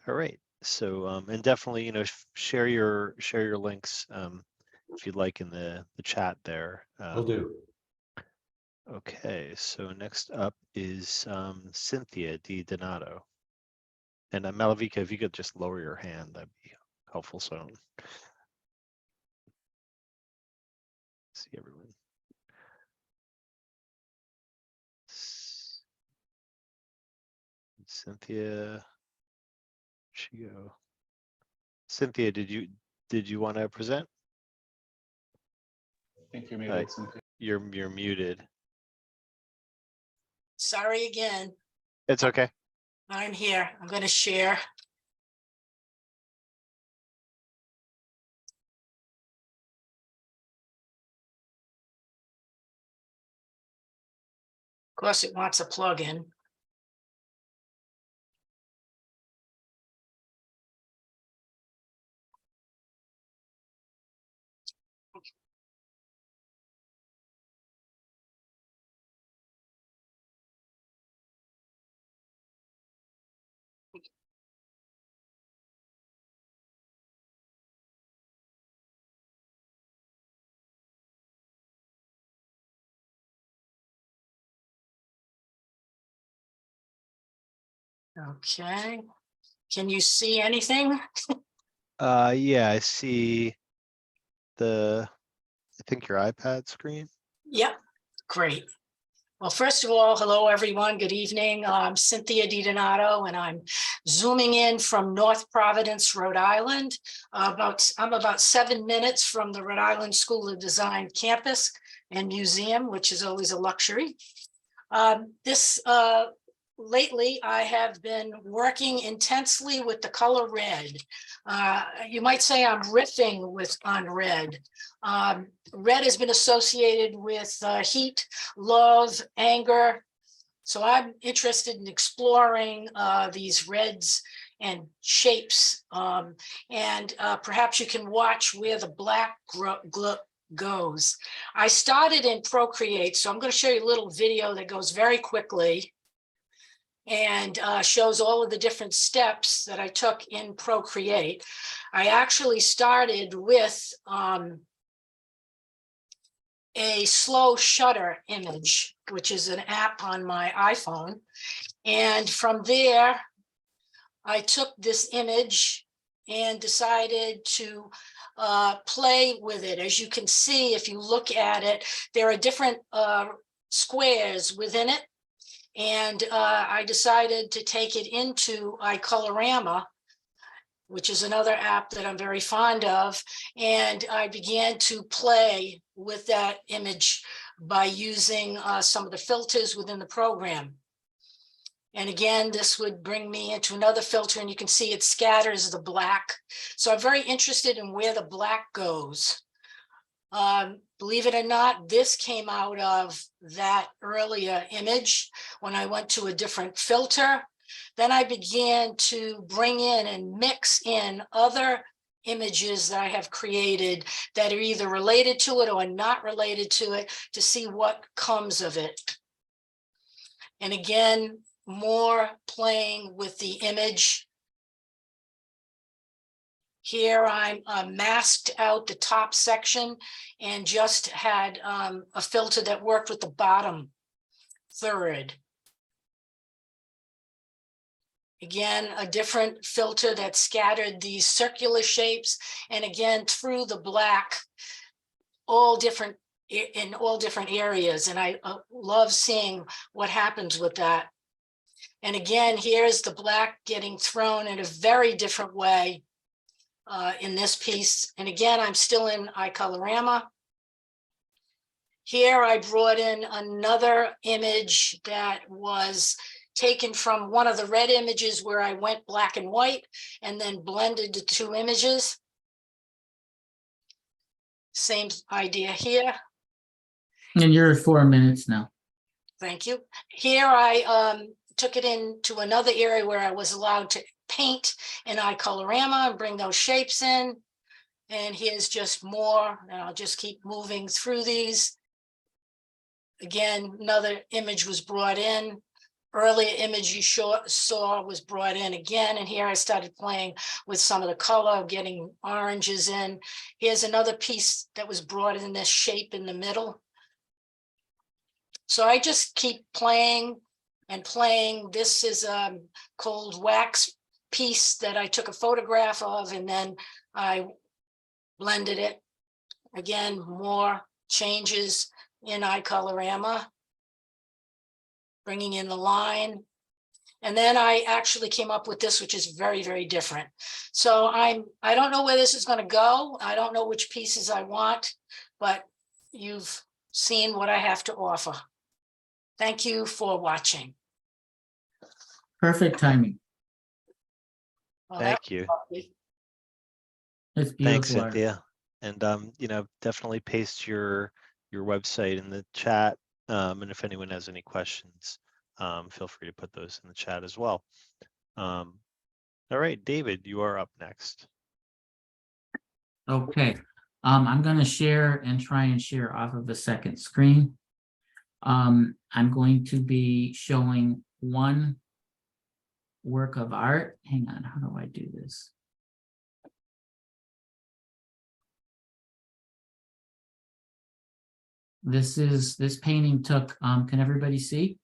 right. So and definitely, share your links if you'd like in the chat there. Will do. Okay, so next up is Cynthia Di Donato. And Malavika, if you could just lower your hand, that'd be helpful. So see everyone. Cynthia, she go. Cynthia, did you want to present? I think you're muted, Cynthia. You're muted. Sorry again. It's okay. I'm here. I'm going to share. Of course, it wants a plugin. Okay. Can you see anything? Yeah, I see I think your iPad screen. Yep. Great. Well, first of all, hello, everyone. Good evening. I'm Cynthia DiDonato, and I'm zooming in from North Providence, Rhode Island. I'm about 7 minutes from the Rhode Island School of Design campus and museum, which is always a luxury. Lately, I have been working intensely with the color red. You might say I'm riffing on red. Red has been associated with heat, love, anger. So I'm interested in exploring these reds and shapes. Perhaps you can watch where the black goes. I started in Procreate, so I'm going to show you a little video that goes very quickly and shows all of the different steps that I took in Procreate. I actually started with a slow shutter image, which is an app on my iPhone. And from there, I took this image and decided to play with it. As you can see, if you look at it, there are different squares within it. And I decided to take it into iColorama, which is another app that I'm very fond of. And I began to play with that image by using some of the filters within the program. And again, this would bring me into another filter, and you can see it scatters the black. So I'm very interested in where the black goes. Believe it or not, this came out of that earlier image when I went to a different filter. Then I began to bring in and mix in other images that I have created that are either related to it or not related to it to see what comes of it. And again, more playing with the image. Here I'm masked out the top section and just had a filter that worked with the bottom third. Again, a different filter that scattered these circular shapes, and again, through the black, in all different areas. And I love seeing what happens with that. And again, here's the black getting thrown in a very different way in this piece. And again, I'm still in iColorama. Here I brought in another image that was taken from one of the red images where I went black and white and then blended the two images. Same idea here. And you're at 4 minutes now. Thank you. Here I took it into another area where I was allowed to paint in iColorama and bring those shapes in. And here's just more, and I'll just keep moving through these. Again, another image was brought in. Earlier image you saw was brought in again, and here I started playing with some of the color, getting oranges in. Here's another piece that was brought in this shape in the middle. So I just keep playing and playing. This is a cold wax piece that I took a photograph of, and then I blended it. Again, more changes in iColorama, bringing in the line. And then I actually came up with this, which is very, very different. So I don't know where this is going to go. I don't know which pieces I want, but you've seen what I have to offer. Thank you for watching. Perfect timing. Well, Thank you. It's beautiful. Thanks, art. Cynthia. And definitely paste your website in the chat. And if anyone has any questions, feel free to put those in the chat as well. All right, David, you are up next. Okay. I'm going to share and try and share off of the second screen. I'm going to be showing one work of art. Hang on, how do I do this? This painting took, can everybody see?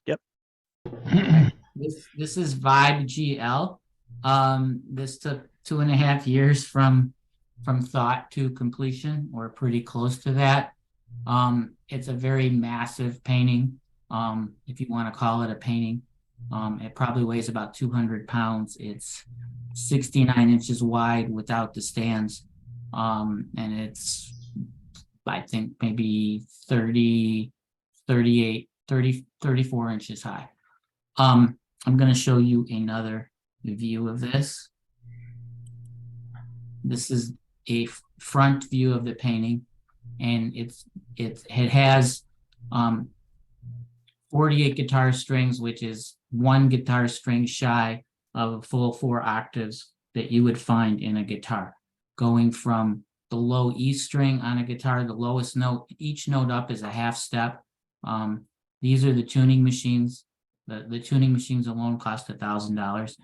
Yep. This is Vibe GL. This took 2.5 years from thought to completion, or pretty close to that. It's a very massive painting, if you want to call it a painting. It probably weighs about 200 pounds. It's 69 inches wide without the stands. And it's, I think, maybe 30, 38, 30, 34 inches high. I'm going to show you another view of this. This is a front view of the painting, and it has 48 guitar strings, which is one guitar string shy of a full 4 octaves that you would find in a guitar. Going from the low E string on a guitar, the lowest note, each note up is a half step. These are the tuning machines. The tuning machines alone cost $1,000.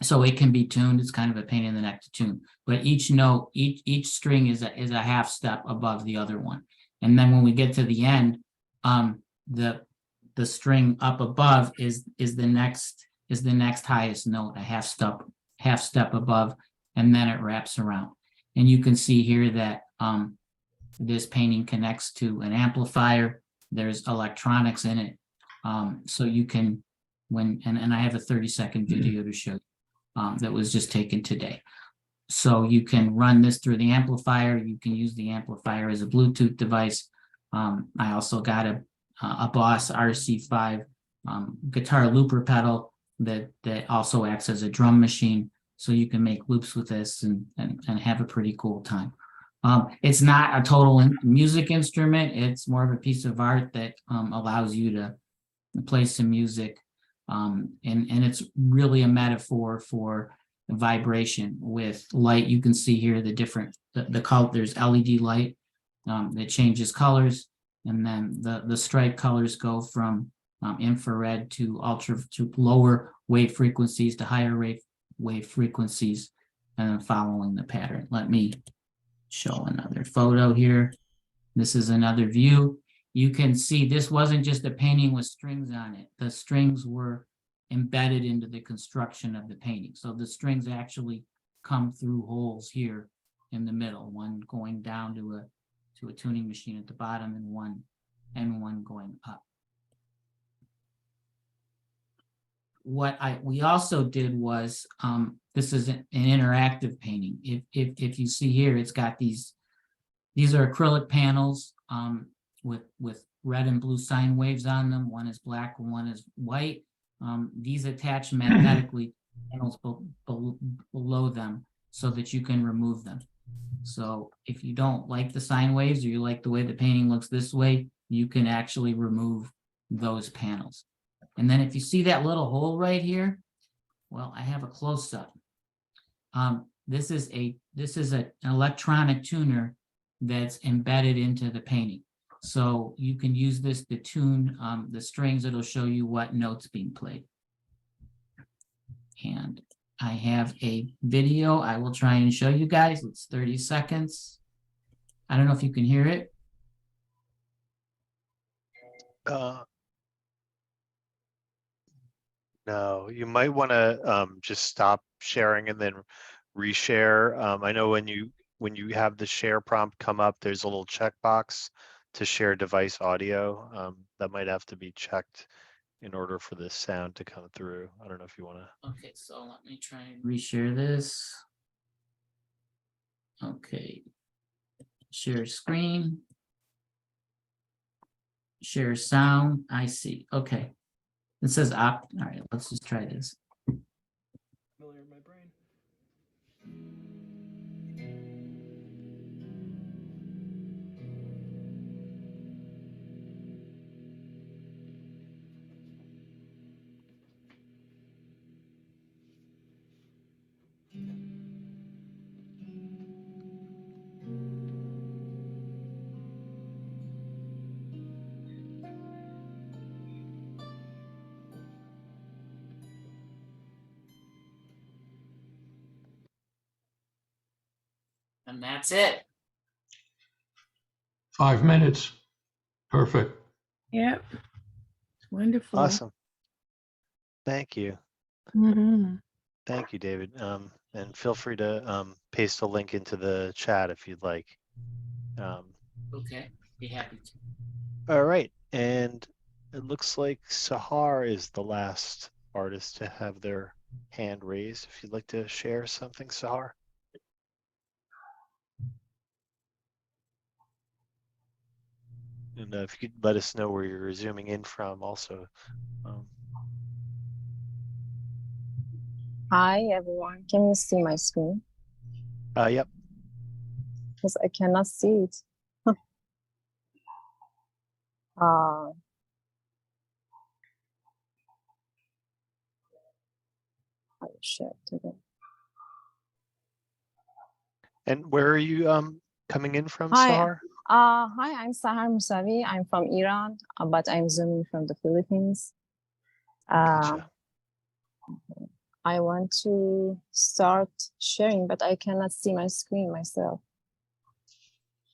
So it can be tuned. It's kind of a pain in the neck to tune, but each note, each string is a half step above the other one. And then when we get to the end, the string up above is the next highest note, a half step above, and then it wraps around. And you can see here that this painting connects to an amplifier. There's electronics in it. So you can, and I have a 30-second video to show you. That was just taken today. So you can run this through the amplifier. You can use the amplifier as a Bluetooth device. I also got a Boss RC5 guitar looper pedal that also acts as a drum machine. So you can make loops with this and have a pretty cool time. It's not a total music instrument. It's more of a piece of art that allows you to play some music. And it's really a metaphor for vibration with light. You can see here the different, the color, there's LED light that changes colors. And then the stripe colors go from infrared to lower wave frequencies to higher wave frequencies, and then following the pattern. Let me show another photo here. This is another view. You can see this wasn't just a painting with strings on it. The strings were embedded into the construction of the painting. So the strings actually come through holes here in the middle, one going down to a tuning machine at the bottom and one going up. What we also did was, this is an interactive painting. If you see here, it's got these are acrylic panels with red and blue sine waves on them. One is black and one is white. These attach magnetically panels below them so that you can remove them. So if you don't like the sine waves or you like the way the painting looks this way, you can actually remove those panels. And then if you see that little hole right here, well, I have a close-up. This is an electronic tuner that's embedded into the painting. So you can use this to tune the strings. It'll show you what notes being played. And I have a video I will try and show you guys. It's 30 seconds. I don't know if you can hear it. No, you might want to just stop sharing and then reshare. I know when you have the share prompt come up, there's a little checkbox to share device audio. That might have to be checked in order for the sound to come through. I don't know if you want to. Okay, so let me try and reshare this. Okay, share screen, share sound. I see. Okay, it says op. All right, let's just try this. Familiar in my brain. And that's it. 5 minutes. Perfect. Yep. It's wonderful. Awesome. Thank you. Mhm. Thank you, David. And feel free to paste a link into the chat if you'd like. Okay, be happy to. All right, and it looks like Sahar is the last artist to have their hand raised. If you'd like to share something, Sahar. And if you could let us know where you're zooming in from also. Hi, everyone. Can you see my screen? Yep. Because I cannot see it. I will share it again. And where are you coming in from, Hi. Sahar? Hi, I'm Sahar Moussavi. I'm from Iran, but I'm zooming from the Philippines. Gotcha. I want to start sharing, but I cannot see my screen myself.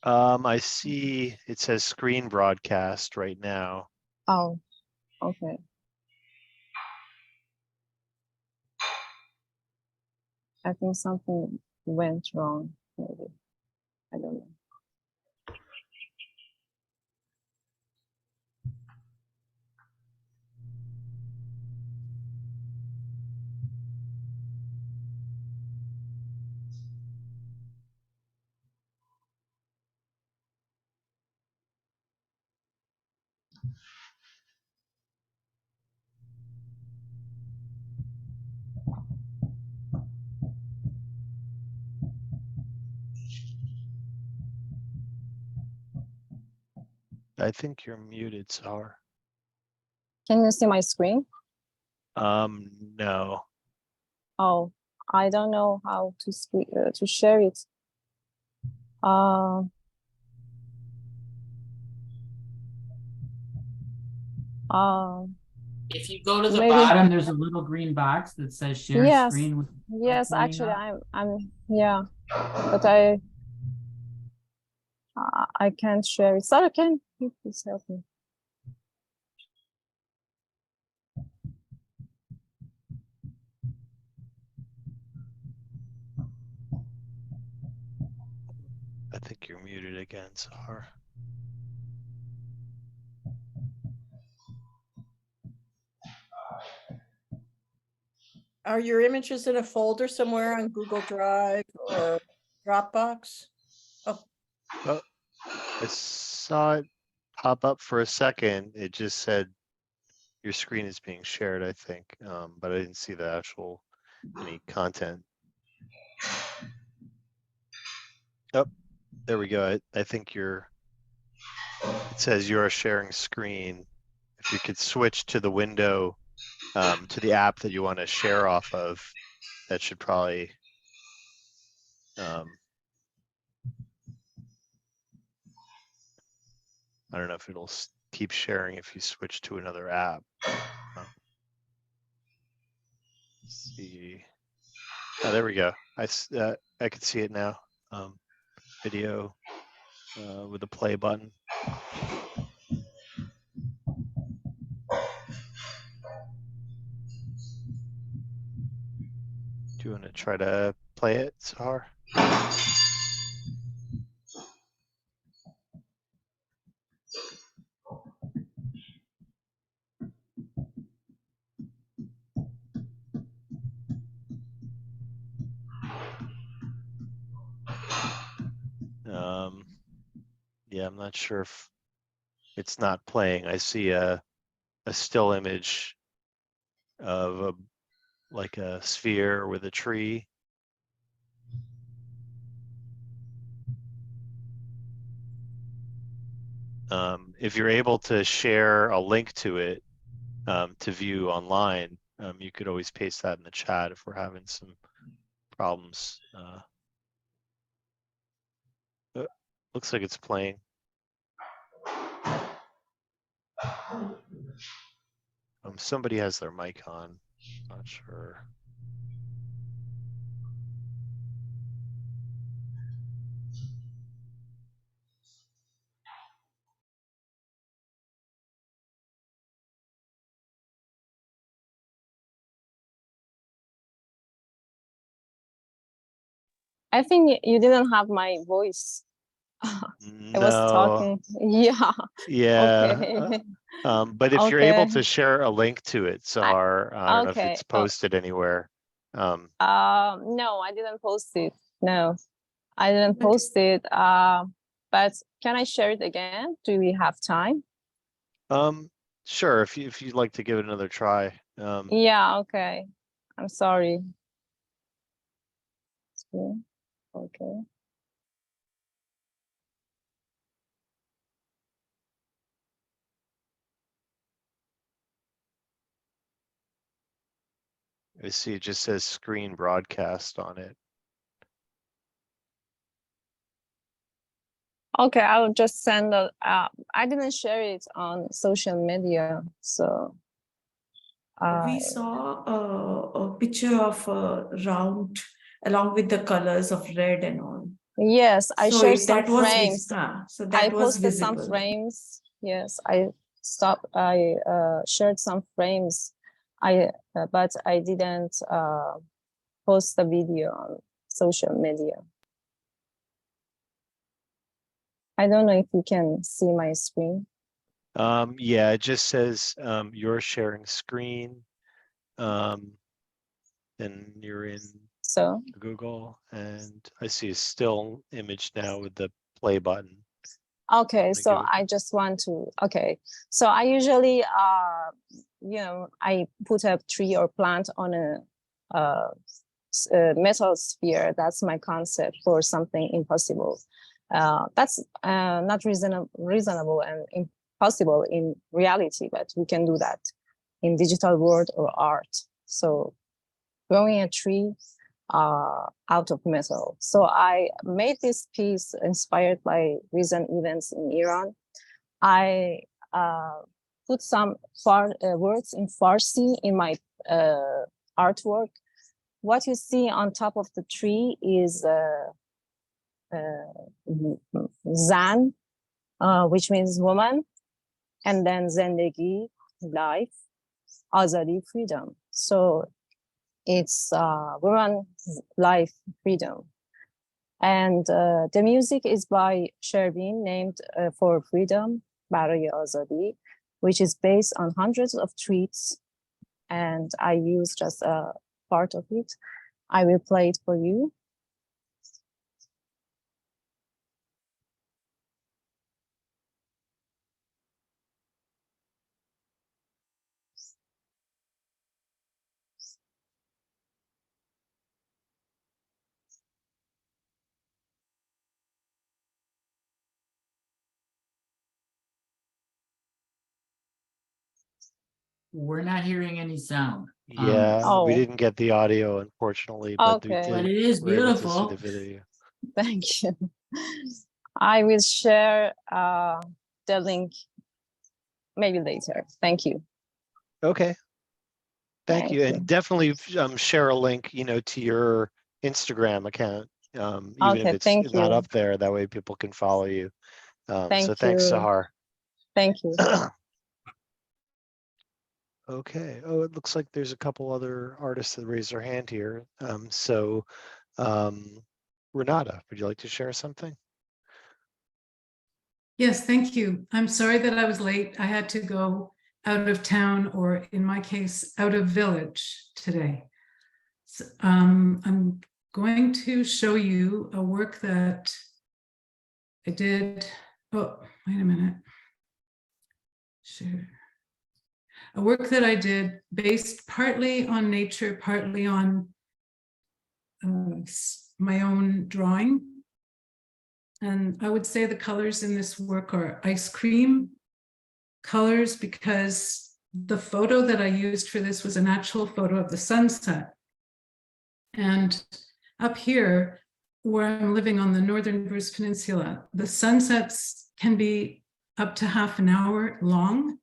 I see it says screen broadcast right now. Oh, okay. I think something went wrong, maybe. I don't know. I think you're muted, Sahar. Can you see my screen? No. Oh, I don't know how to share it. If you go to the Maybe. bottom, there's a little green box that says share screen with Yes, pointing actually, up. I'm yeah, but I can't share it. Sarah, can you please help me? I think you're muted again, Sahar. Are your images in a folder somewhere on Google Drive or Dropbox? Oh, Oh, I saw it pop up for a second. It just said your screen is being shared, I think, but I didn't see the actual any content. Oh, there we go. I think it says you're sharing screen. If you could switch to the window, to the app that you want to share off of, that should probably, I don't know if it'll keep sharing if you switch to another app. Let's see. Oh, there we go. I can see it now. Video with the play button. Do you want to try to play it, Sahar? Yeah, I'm not sure if it's not playing. I see a still image of like a sphere with a tree. If you're able to share a link to it to view online, you could always paste that in the chat if we're having some problems. Looks like it's playing. Somebody has their mic on. Not sure. I think you didn't have my voice I was No. talking. Yeah. Yeah. Okay. But if you're able Okay. to share a link to it, Sahar, I don't know if Okay. it's posted anywhere. No, I didn't post it. No, I didn't post it. But can I share it again? Do we have time? Sure, if you'd like to give it another try. Yeah, okay. I'm sorry. Okay. I see it just says screen broadcast on it. Okay, I'll just send I didn't share it on social media, so. We saw a picture of a round along with the colors of red and all. Yes, I So shared some that was frames. so I that was posted some visible. frames. Yes, I shared some frames. But I didn't post the video on social media. I don't know if you can see my screen. Yeah, it just says you're sharing screen. And you're in Google, and I see a still image now with the play button. Okay, so I just want to, okay. So I usually, I put a tree or plant on a metal sphere. That's my concept for something impossible. That's not reasonable and impossible in reality, but we can do that in digital world or art. So growing a tree out of metal. So I made this piece inspired by recent events in Iran. I put some words in Farsi in my artwork. What you see on top of the tree is Zan, which means woman, and then Zendegi, life, Azadi, freedom. So it's woman, life, freedom. And the music is by Sherbin, named for freedom, Baraye Azadi, which is based on hundreds of tweets. And I use just a part of it. I will play it for you. We're not hearing any sound. Yeah, we didn't get the audio, unfortunately, but we Okay. did. But it is we're able to see beautiful. the video. Thank you. I will share the link maybe later. Thank you. Okay. Thank you. And you. definitely share a link, to your Instagram account, even Okay, if it's thank not you. up there. That way people can follow you. Thank So thanks, you. Sahar. Thank you. Okay. Oh, it looks like there's a couple other artists that raised their hand here. Renata, would you like to share something? Yes, thank you. I'm sorry that I was late. I had to go out of town, or in my case, out of village today. So, I'm going to show you a work that I did. Oh, wait a minute. Sure. A work that I did based partly on nature, partly on my own drawing. And I would say the colors in this work are ice cream colors, because the photo that I used for this was an actual photo of the sunset. And up here, where I'm living on the northern Bruce Peninsula, the sunsets can be up to half an hour long,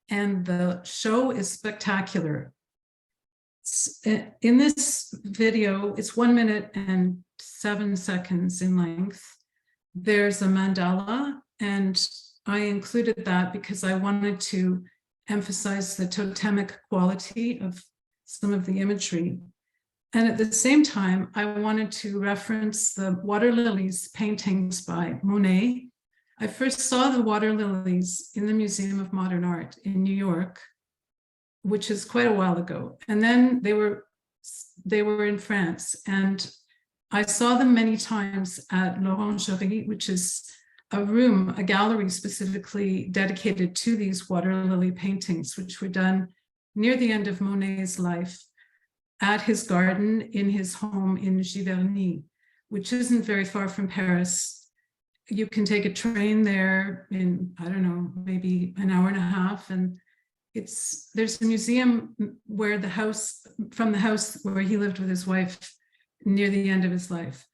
and the show is spectacular. In this video, it's 1 minute and 7 seconds in length. There's a mandala, and I included that because I wanted to emphasize the totemic quality of some of the imagery. And at the same time, I wanted to reference the water lilies paintings by Monet. I first saw the water lilies in the Museum of Modern Art in New York, which is quite a while ago. And then they were in France, and I saw them many times at l'Orangerie, which is a gallery specifically dedicated to these water lily paintings, which were done near the end of Monet's life at his garden in his home in Giverny, which isn't very far from Paris. You can take a train there in, I don't know, maybe an hour and a half, and there's a museum where from the house where he lived with his wife near the end of his life.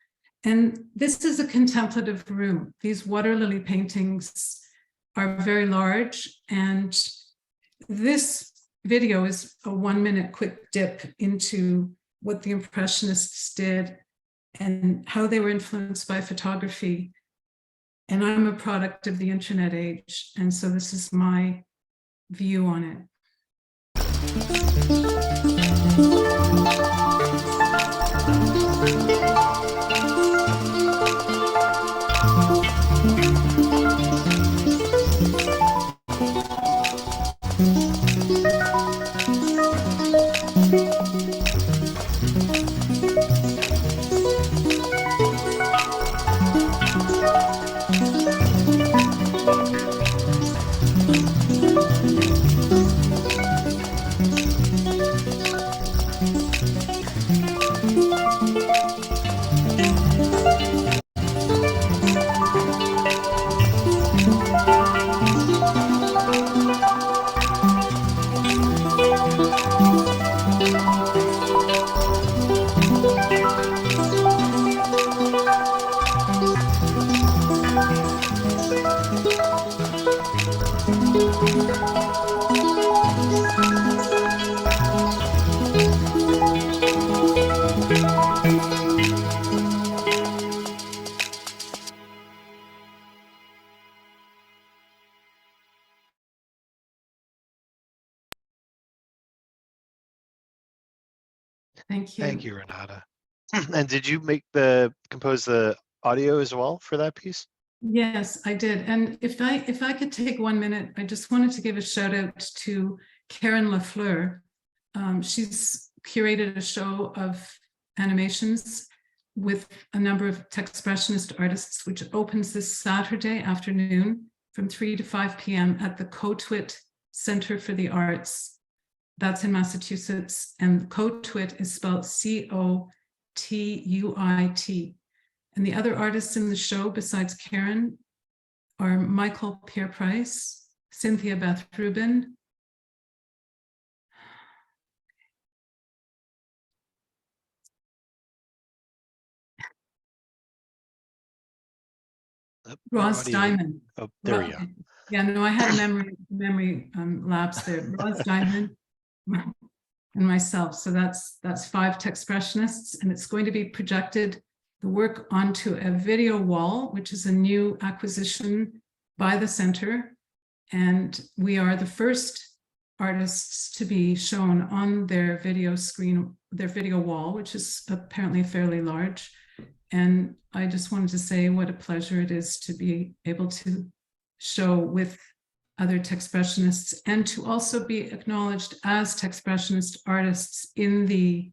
And this is a contemplative room. These water lily paintings are very large, and this video is a 1-minute quick dip into what the Impressionists did and how they were influenced by photography. And I'm a product of the internet age, and so this is my view on it. Thank you. Thank you, Renata. And did you compose the audio as well for that piece? Yes, I did. And if I could take 1 minute, I just wanted to give a shout out to Karen Lafleur. She's curated a show of animations with a number of Techspressionist artists, which opens this Saturday afternoon from 3 to 5 p.m. at the Cotuit Center for the Arts. That's in Massachusetts, and Cotuit is spelled Cotuit. And the other artists in the show, besides Karen, are Michael Pierre Price, Cynthia Beth Rubin, Ross Diamond. Oh, there we go. Yeah, no, I had a memory lapse there. Ross Diamond and myself. So that's 5 Techspressionists, and it's going to be projected, the work, onto a video wall, which is a new acquisition by the center. And we are the first artists to be shown on their video screen, their video wall, which is apparently fairly large. And I just wanted to say what a pleasure it is to be able to show with other Techspressionists, and to also be acknowledged as Techspressionist artists in the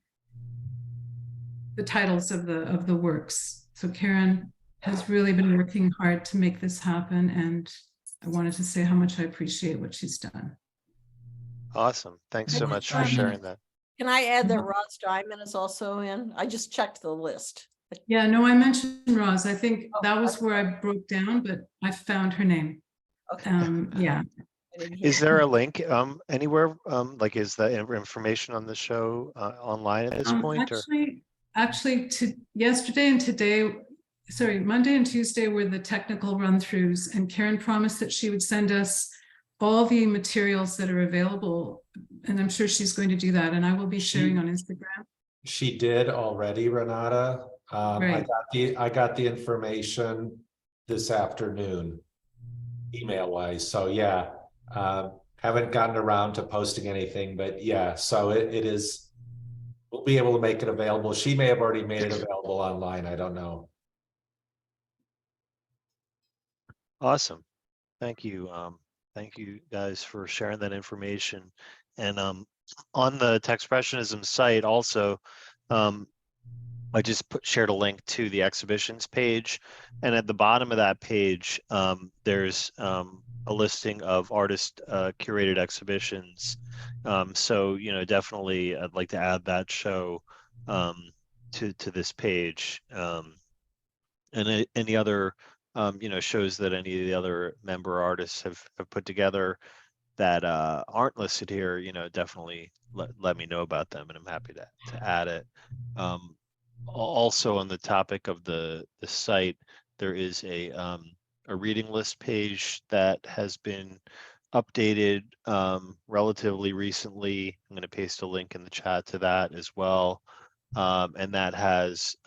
titles of the works. So Karen has really been working hard to make this happen, and I wanted to say how much I appreciate what she's done. Awesome. Thanks so much for sharing that. Can I add that Ross Diamond is also in? I just checked the list. Yeah, no, I mentioned Roz. I think that was where I broke down, but I found her name. Okay. Yeah. Is there a link anywhere? Like, is the information on the show online at this point? Actually, yesterday and today, sorry, Monday and Tuesday were the technical run-throughs, and Karen promised that she would send us all the materials that are available, and I'm sure she's going to do that, and I will be sharing on Instagram. She did already, Renata. Right. I got the information this afternoon, email-wise. So yeah, haven't gotten around to posting anything, but yeah. So it is we'll be able to make it available. She may have already made it available online. I don't know. Awesome. Thank you. Thank you guys for sharing that information. And on the Techspressionism site also, I just shared a link to the exhibitions page. And at the bottom of that page, there's a listing of artist curated exhibitions. So, you know, definitely I'd like to add that show to this page. And any other you know, shows that any of the other member artists have put together that aren't listed here, you know, definitely let me know about them, and I'm happy to add it. Also on the topic of the site, there is a reading list page that has been updated relatively recently. I'm going to paste a link in the chat to that as well. And that has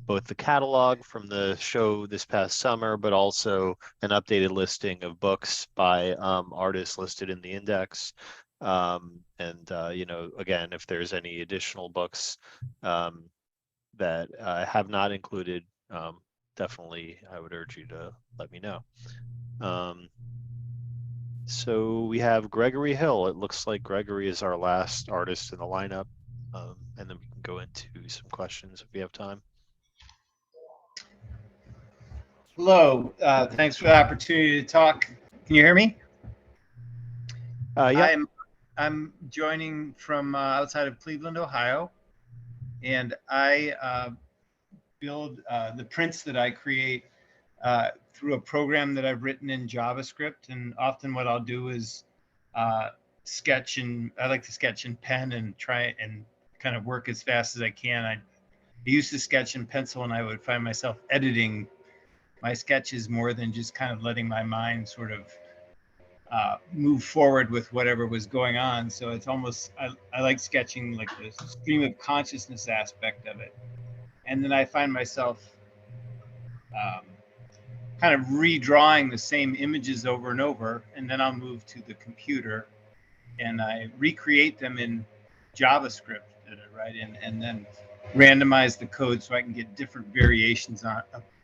both the catalog from the show this past summer, but also an updated listing of books by artists listed in the index. And you know, again, if there's any additional books that I have not included, definitely I would urge you to let me know. So we have Greggory Hill. It looks like Greggory is our last artist in the lineup. And then we can go into some questions if we have time. Hello, thanks for the opportunity to talk. Can you hear me? Yeah. I'm joining from outside of Cleveland, Ohio, and I build the prints that I create through a program that I've written in JavaScript. And often what I'll do is sketch, and I like to sketch in pen and try and kind of work as fast as I can. I used to sketch in pencil, and I would find myself editing my sketches more than just kind of letting my mind sort of move forward with whatever was going on. So it's almost, I like sketching like the stream of consciousness aspect of it. And then I find myself kind of redrawing the same images over and over. And then I'll move to the computer and I recreate them in JavaScript that I write in, and then randomize the code so I can get different variations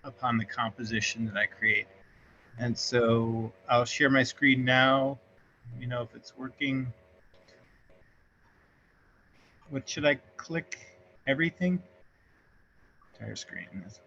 upon the composition that I create. And so I'll share my screen now, you know, if it's working. What should I click? Everything? Entire screen. That's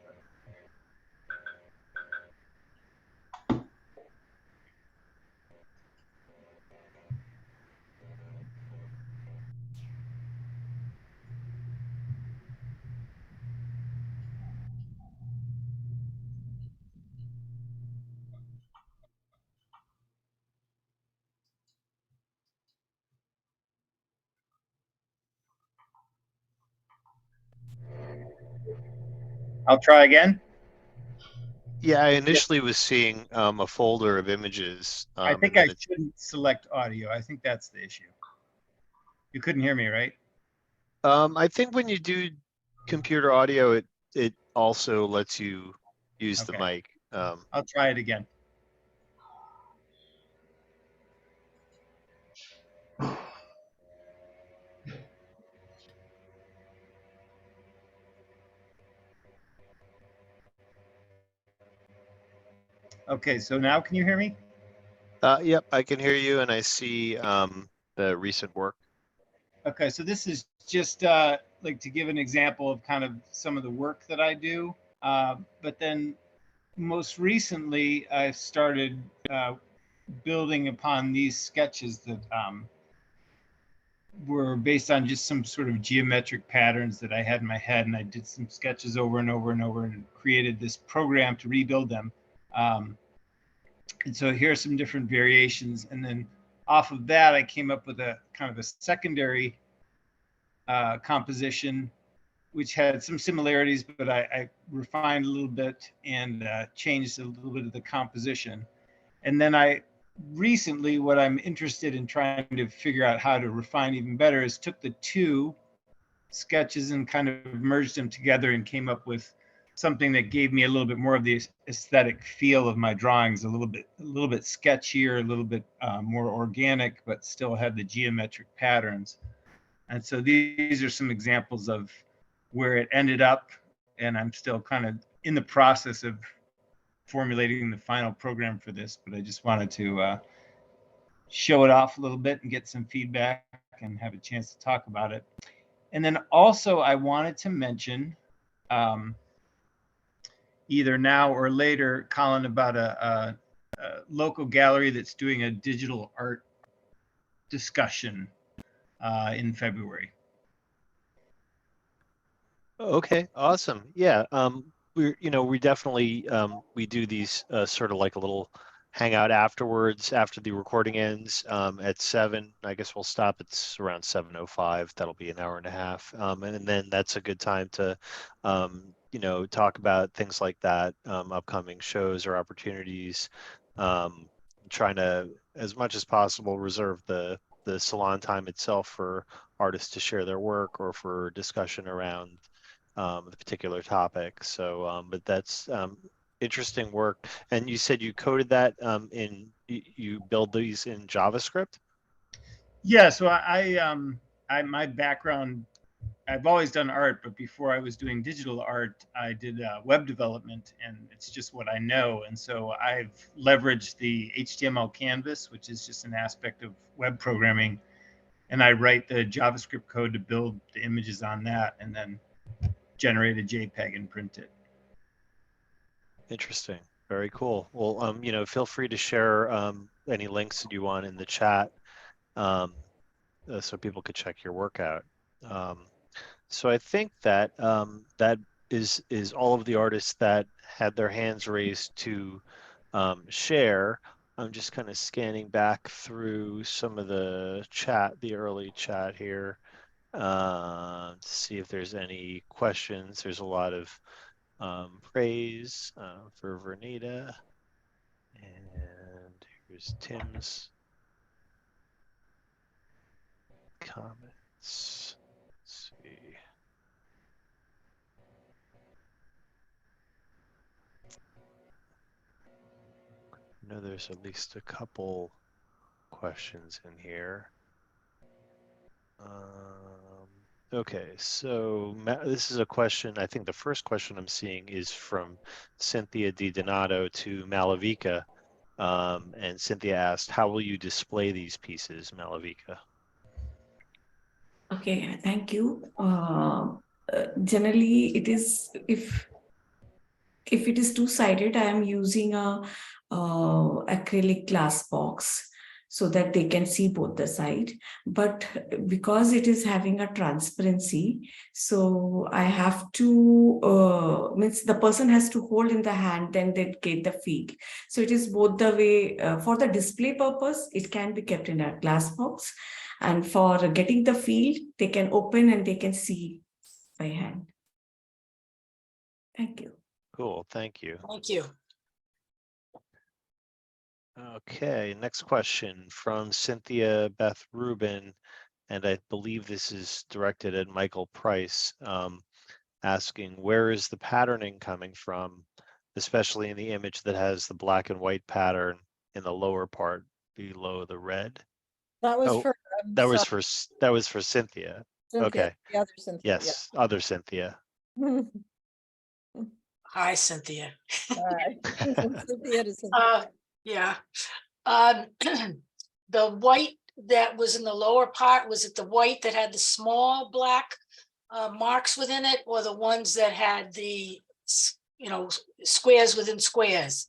I'll try again. Yeah, I initially was seeing a folder of images. I think I shouldn't select audio. I think that's the issue. You couldn't hear me, right? I think when you do computer audio, it also lets you use the mic. I'll try it again. Okay, so now can you hear me? Yep, I can hear you, and I see the recent work. Okay, so this is just like to give an example of kind of some of the work that I do. But then most recently, I started building upon these sketches that were based on just some sort of geometric patterns that I had in my head. And I did some sketches over and over and over and created this program to rebuild them. And so here are some different variations. And then off of that, I came up with a kind of a secondary composition, which had some similarities, but I refined a little bit and changed a little bit of the composition. And then I recently, what I'm interested in trying to figure out how to refine even better is took the two sketches and kind of merged them together and came up with something that gave me a little bit more of the aesthetic feel of my drawings, a little bit sketchier, a little bit more organic, but still had the geometric patterns. And so these are some examples of where it ended up. And I'm still kind of in the process of formulating the final program for this, but I just wanted to show it off a little bit and get some feedback and have a chance to talk about it. And then also I wanted to mention either now or later, Colin, about a local gallery that's doing a digital art discussion in February. Okay, awesome. Yeah, we definitely we do these sort of like a little hangout afterwards after the recording ends at 7. I guess we'll stop at around 7:05. That'll be an hour and a half, and then that's a good time to talk about things like that, upcoming shows or opportunities. Trying to, as much as possible, reserve the salon time itself for artists to share their work or for discussion around the particular topic. So, but that's interesting work. And you said you coded that you build these in JavaScript? Yeah, so my background, I've always done art, but before I was doing digital art, I did web development, and it's just what I know. And so I've leveraged the HTML canvas, which is just an aspect of web programming, and I write the JavaScript code to build the images on that, and then generate a JPEG and print it. Interesting. Very cool. Well, feel free to share any links that you want in the chat, so people could check your work out. So I think that that is all of the artists that had their hands raised to share. I'm just kind of scanning back through some of the early chat here, to see if there's any questions. There's a lot of praise for Verneda, and here's Tim's comments. Let's see. I know there's at least a couple questions in here. Okay, so this is a question. I think the first question I'm seeing is from Cynthia Di Donato to Malavika. And Cynthia asked, how will you display these pieces, Malavika? Okay, thank you. Generally, it is if it is two-sided, I am using a acrylic glass box so that they can see both the side. But because it is having a transparency, so I have to means the person has to hold in the hand, then they get the feel. So it is both the way. For the display purpose, it can be kept in a glass box, and for getting the feel, they can open and they can see by hand. Thank you. Cool, thank you. Thank you. Okay, next question from Cynthia Beth Rubin, and I believe this is directed at Michael Price, asking, where is the patterning coming from, especially in the image that has the black and white pattern in the lower part below the red? That was for that was for Cynthia. Cynthia, Okay. the other Cynthia. Yes, other Cynthia. Yeah. Hi, Cynthia. Hi. Cynthia to Cynthia. Yeah. The white that was in the lower part, was it the white that had the small black marks within it, or the ones that had the, squares within squares?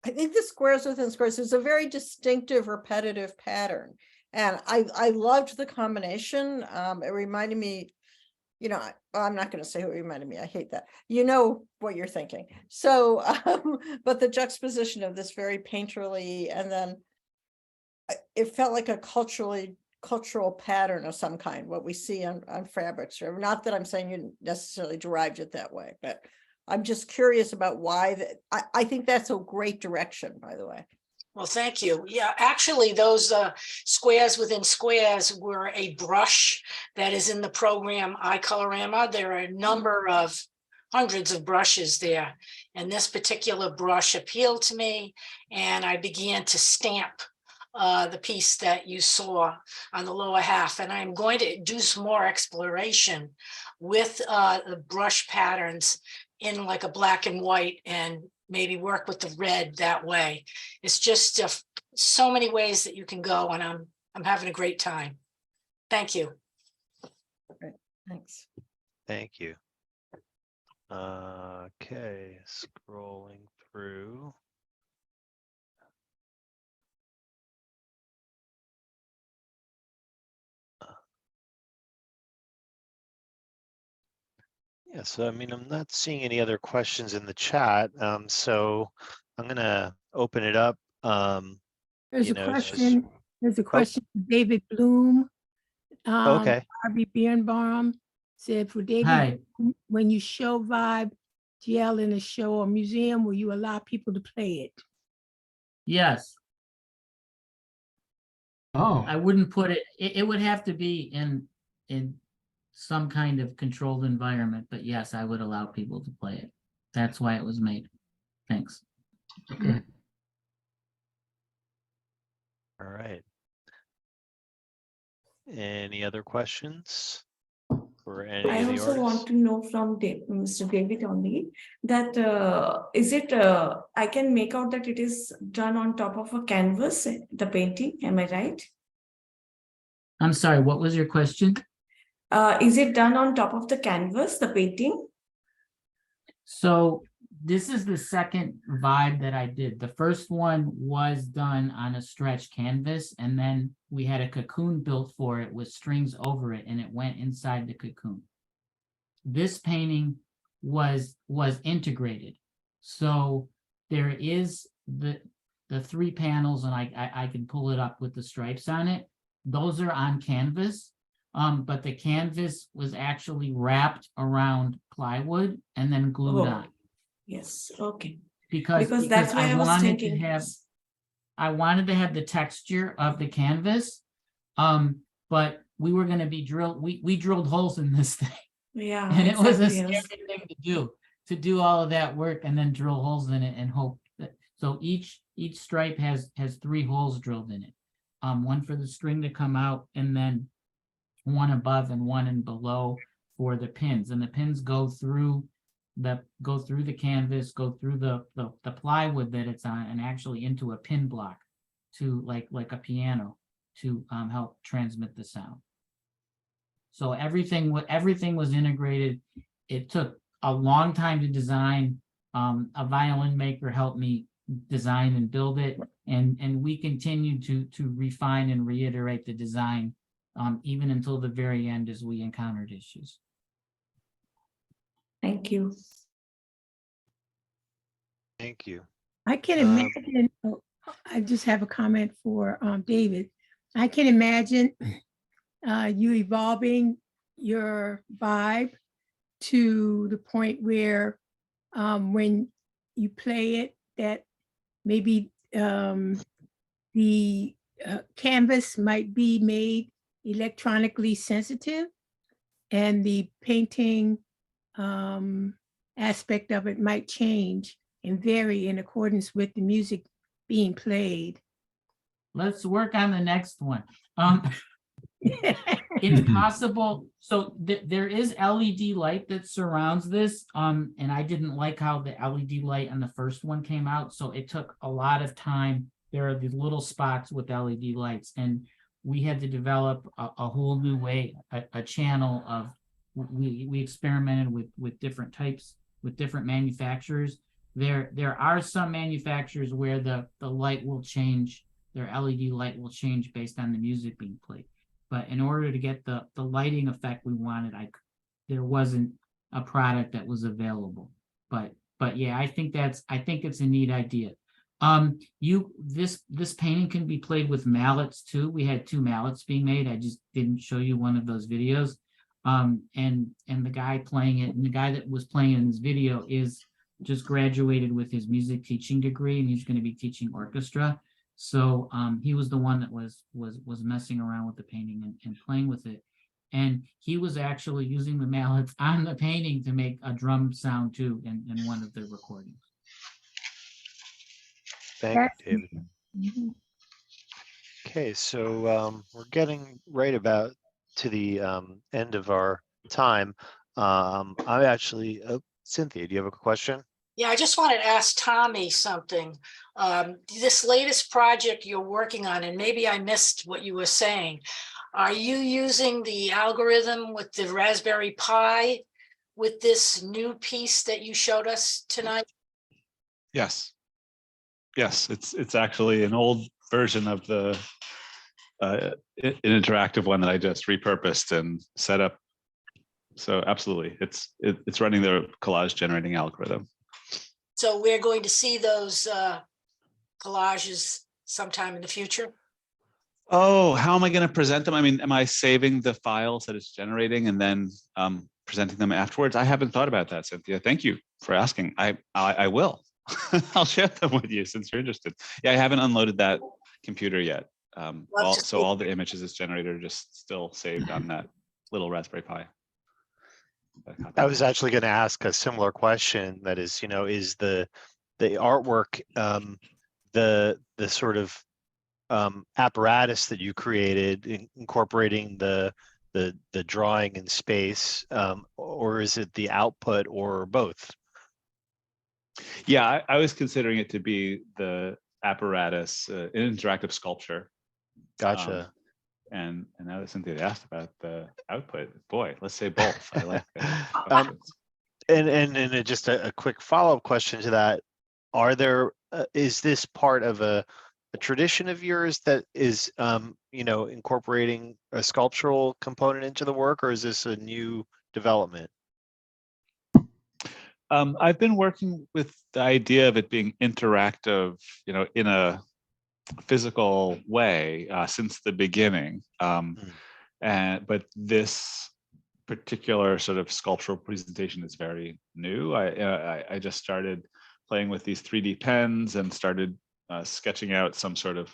I think the squares within squares is a very distinctive, repetitive pattern. And I loved the combination. It reminded me, I'm not going to say who it reminded me. I hate that. You know what you're thinking. So, but the juxtaposition of this very painterly, and then it felt like a cultural pattern of some kind, what we see on fabrics. Not that I'm saying you necessarily derived it that way, but I'm just curious about why that. I think that's a great direction, by the way. Well, thank you. Yeah, actually, those squares within squares were a brush that is in the program iColorama. There are a number of hundreds of brushes there, and this particular brush appealed to me, and I began to stamp the piece that you saw on the lower half. And I'm going to do some more exploration with the brush patterns in like a black and white, and maybe work with the red that way. It's just so many ways that you can go, and I'm having a great time. Thank you. Thanks. Thank you. Okay, scrolling through. Yeah, so I mean, I'm not seeing any other questions in the chat, so I'm gonna open it up. There's you a know, it's just- question. There's a question for David Bloom. Okay. Barbie Birnbaum said, for David, Hi. when you show Vibe GL in a show or museum, will you allow people to play it? Yes, Oh, I wouldn't put it, it would have to be in some kind of controlled environment, but yes, I would allow people to play it. That's why it was made. Thanks. okay. All right. Any other questions for any I of the also artists? want to know from Mr. David only that is it, I can make out that it is done on top of a canvas, the painting, am I right? I'm sorry, what was your question? Is it done on top of the canvas, the painting? So this is the second Vibe that I did. The first one was done on a stretch canvas, and then we had a cocoon built for it with strings over it, and it went inside the cocoon. This painting was integrated. So there is the three panels, and I can pull it up with the stripes on it. Those are on canvas. But the canvas was actually wrapped around plywood and then glued on. Yes, okay. Because that's why I was wanted thinking. I wanted to have the texture of the canvas. But we were going to be drilled. We drilled holes in this thing. Yeah, And it was a exactly. scary thing to do all of that work and then drill holes in it and hope that. So each stripe has 3 holes drilled in it. One for the string to come out, and then one above and one in below for the pins, and the pins go through the canvas, go through the plywood that it's on, and actually into a pin block to like a piano to help transmit the sound. So everything was integrated. It took a long time to design. A violin maker helped me design and build it, and we continued to refine and reiterate the design even until the very end as we encountered issues. Thank you. Thank you. I can imagine, I just have a comment for David. I can imagine you evolving your Vibe to the point where when you play it, that maybe the canvas might be made electronically sensitive, and the painting aspect of it might change and vary in accordance with the music being played. Let's work on the next one. It's possible. So there is LED light that surrounds this. And I didn't like how the LED light on the first one came out. So it took a lot of time. There are these little spots with LED lights, and we had to develop a whole new way, a channel of, we experimented with different types, with different manufacturers. There are some manufacturers where the light will change, their LED light will change based on the music being played. But in order to get the lighting effect we wanted, there wasn't a product that was available. But yeah, I think it's a neat idea. This painting can be played with mallets too. We had 2 mallets being made. I just didn't show you one of those videos. And the guy playing it, and the guy that was playing in this video is just graduated with his music teaching degree, and he's going to be teaching orchestra. So he was the one that was messing around with the painting and playing with it. And he was actually using the mallets on the painting to make a drum sound too in one of the recordings. Thank you, David. Okay, so we're getting right about to the end of our time. I actually, Cynthia, do you have a question? Yeah, I just wanted to ask Tommy something. This latest project you're working on, and maybe I missed what you were saying. Are you using the algorithm with the Raspberry Pi with this new piece that you showed us tonight? Yes. Yes, it's actually an old version of the an interactive one that I just repurposed and set up. So absolutely, it's running the collage generating algorithm. So we're going to see those collages sometime in the future? Oh, how am I going to present them? I mean, am I saving the files that it's generating and then presenting them afterwards? I haven't thought about that, Cynthia. Thank you for asking. I will. I'll share them with you since you're interested. Yeah, I haven't unloaded that computer yet. So all the images it's generated are just still saved on that little Raspberry Pi. I was actually going to ask a similar question. That is, is the artwork the sort of apparatus that you created incorporating the drawing in space, or is it the output, or both? Yeah, I was considering it to be the apparatus, an interactive sculpture. Gotcha. And now that Cynthia asked about the output, boy, let's say both. I like that. And just a quick follow-up question to that: are there is this part of a tradition of yours that is incorporating a sculptural component into the work, or is this a new development? I've been working with the idea of it being interactive, in a physical way since the beginning. But this particular sort of sculptural presentation is very new. I just started playing with these 3D pens and started sketching out some sort of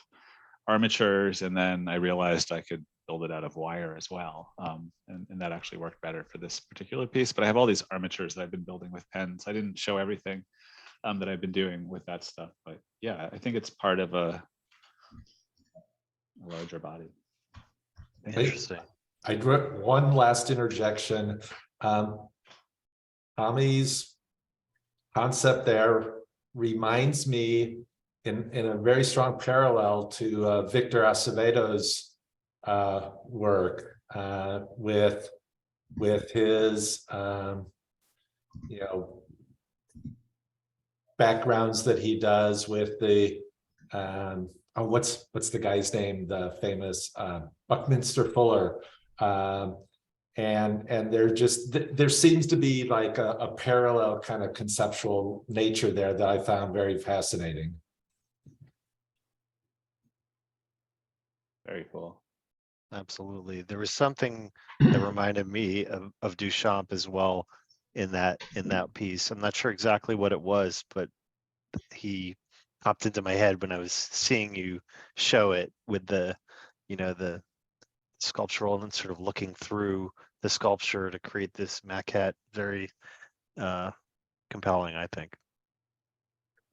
armatures, and then I realized I could build it out of wire as well, and that actually worked better for this particular piece. But I have all these armatures that I've been building with pens. I didn't show everything that I've been doing with that stuff, but yeah, I think it's part of a larger body. Interesting. I drew one last interjection. Tommy's concept there reminds me in a very strong parallel to Victor Acevedo's work with his backgrounds that he does with the what's the guy's name, the famous Buckminster Fuller, and there seems to be like a parallel kind of conceptual nature there that I found very fascinating. Very cool. Absolutely. There was something that reminded me of Duchamp as well in that piece. I'm not sure exactly what it was, but he popped into my head when I was seeing you show it with the sculptural and sort of looking through the sculpture to create this maquette. Very compelling, I think.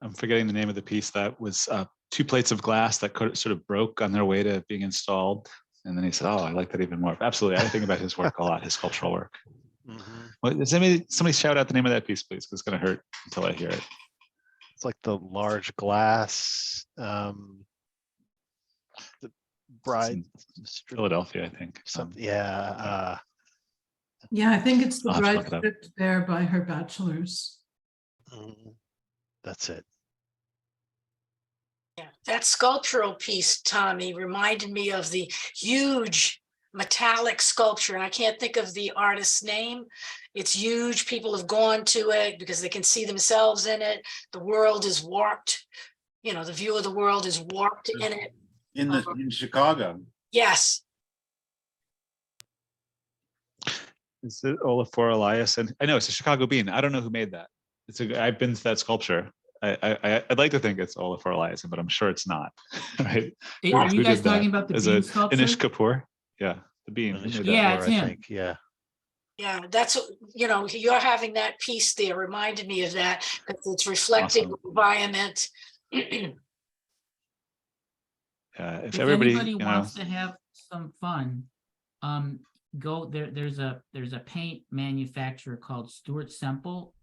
I'm forgetting the name of the piece. That was 2 plates of glass that sort of broke on their way to being installed. And then he said, "Oh, I like that even more." Absolutely. I think about his work a lot, his sculptural work. Well, does somebody shout out the name of that piece, please? Because it's going to hurt until I hear it. It's like the large glass, the bride, Philadelphia, I think. Yeah. Yeah, I think it's the I'll have to bride look it up. stripped there by her bachelors. That's it. Yeah, that sculptural piece, Tommy, reminded me of the huge metallic sculpture, and I can't think of the artist's name. It's huge. People have gone to it because they can see themselves in it. The world is warped. The view of the world is warped in it. In Chicago. Yes. Is it Olafur Elias? And I know it's a Chicago bean. I don't know who made that. I've been to that sculpture. I'd like to think it's Olafur Elias, but I'm sure it's not. Right? Are you Who guys did that? talking about the Is bean it sculpture? Anish Kapoor? Yeah, the bean. Yeah, it's him. I think. Yeah. Yeah, that's, you're having that piece there reminded me of that, because it's reflecting the environment. if everybody, anybody you know, wants to have some fun, go there. There's a paint manufacturer called Stuart Semple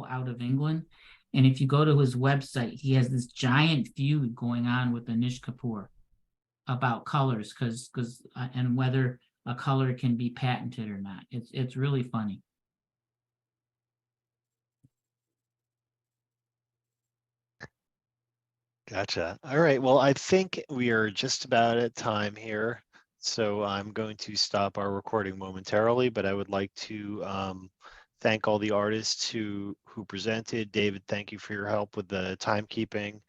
out of England, and if you go to his website, he has this giant feud going on with Anish Kapoor about colors, because and whether a color can be patented or not. It's really funny. Gotcha. All right. Well, I think we are just about at time here. So I'm going to stop our recording momentarily, but I would like to thank all the artists who presented. David, thank you for your help with the timekeeping.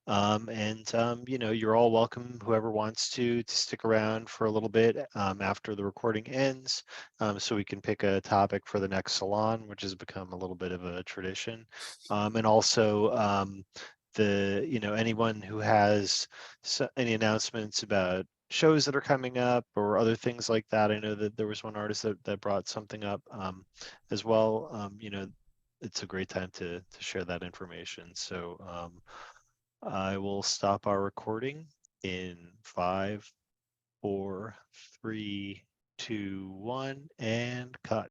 You know, you're all welcome, whoever wants to stick around for a little bit after the recording ends, so we can pick a topic for the next salon, which has become a little bit of a tradition. And also, you know, anyone who has any announcements about shows that are coming up or other things like that. I know that there was one artist that brought something up as well. You know, it's a great time to share that information. So I will stop our recording in 5, 4, 3, 2, 1, and cut.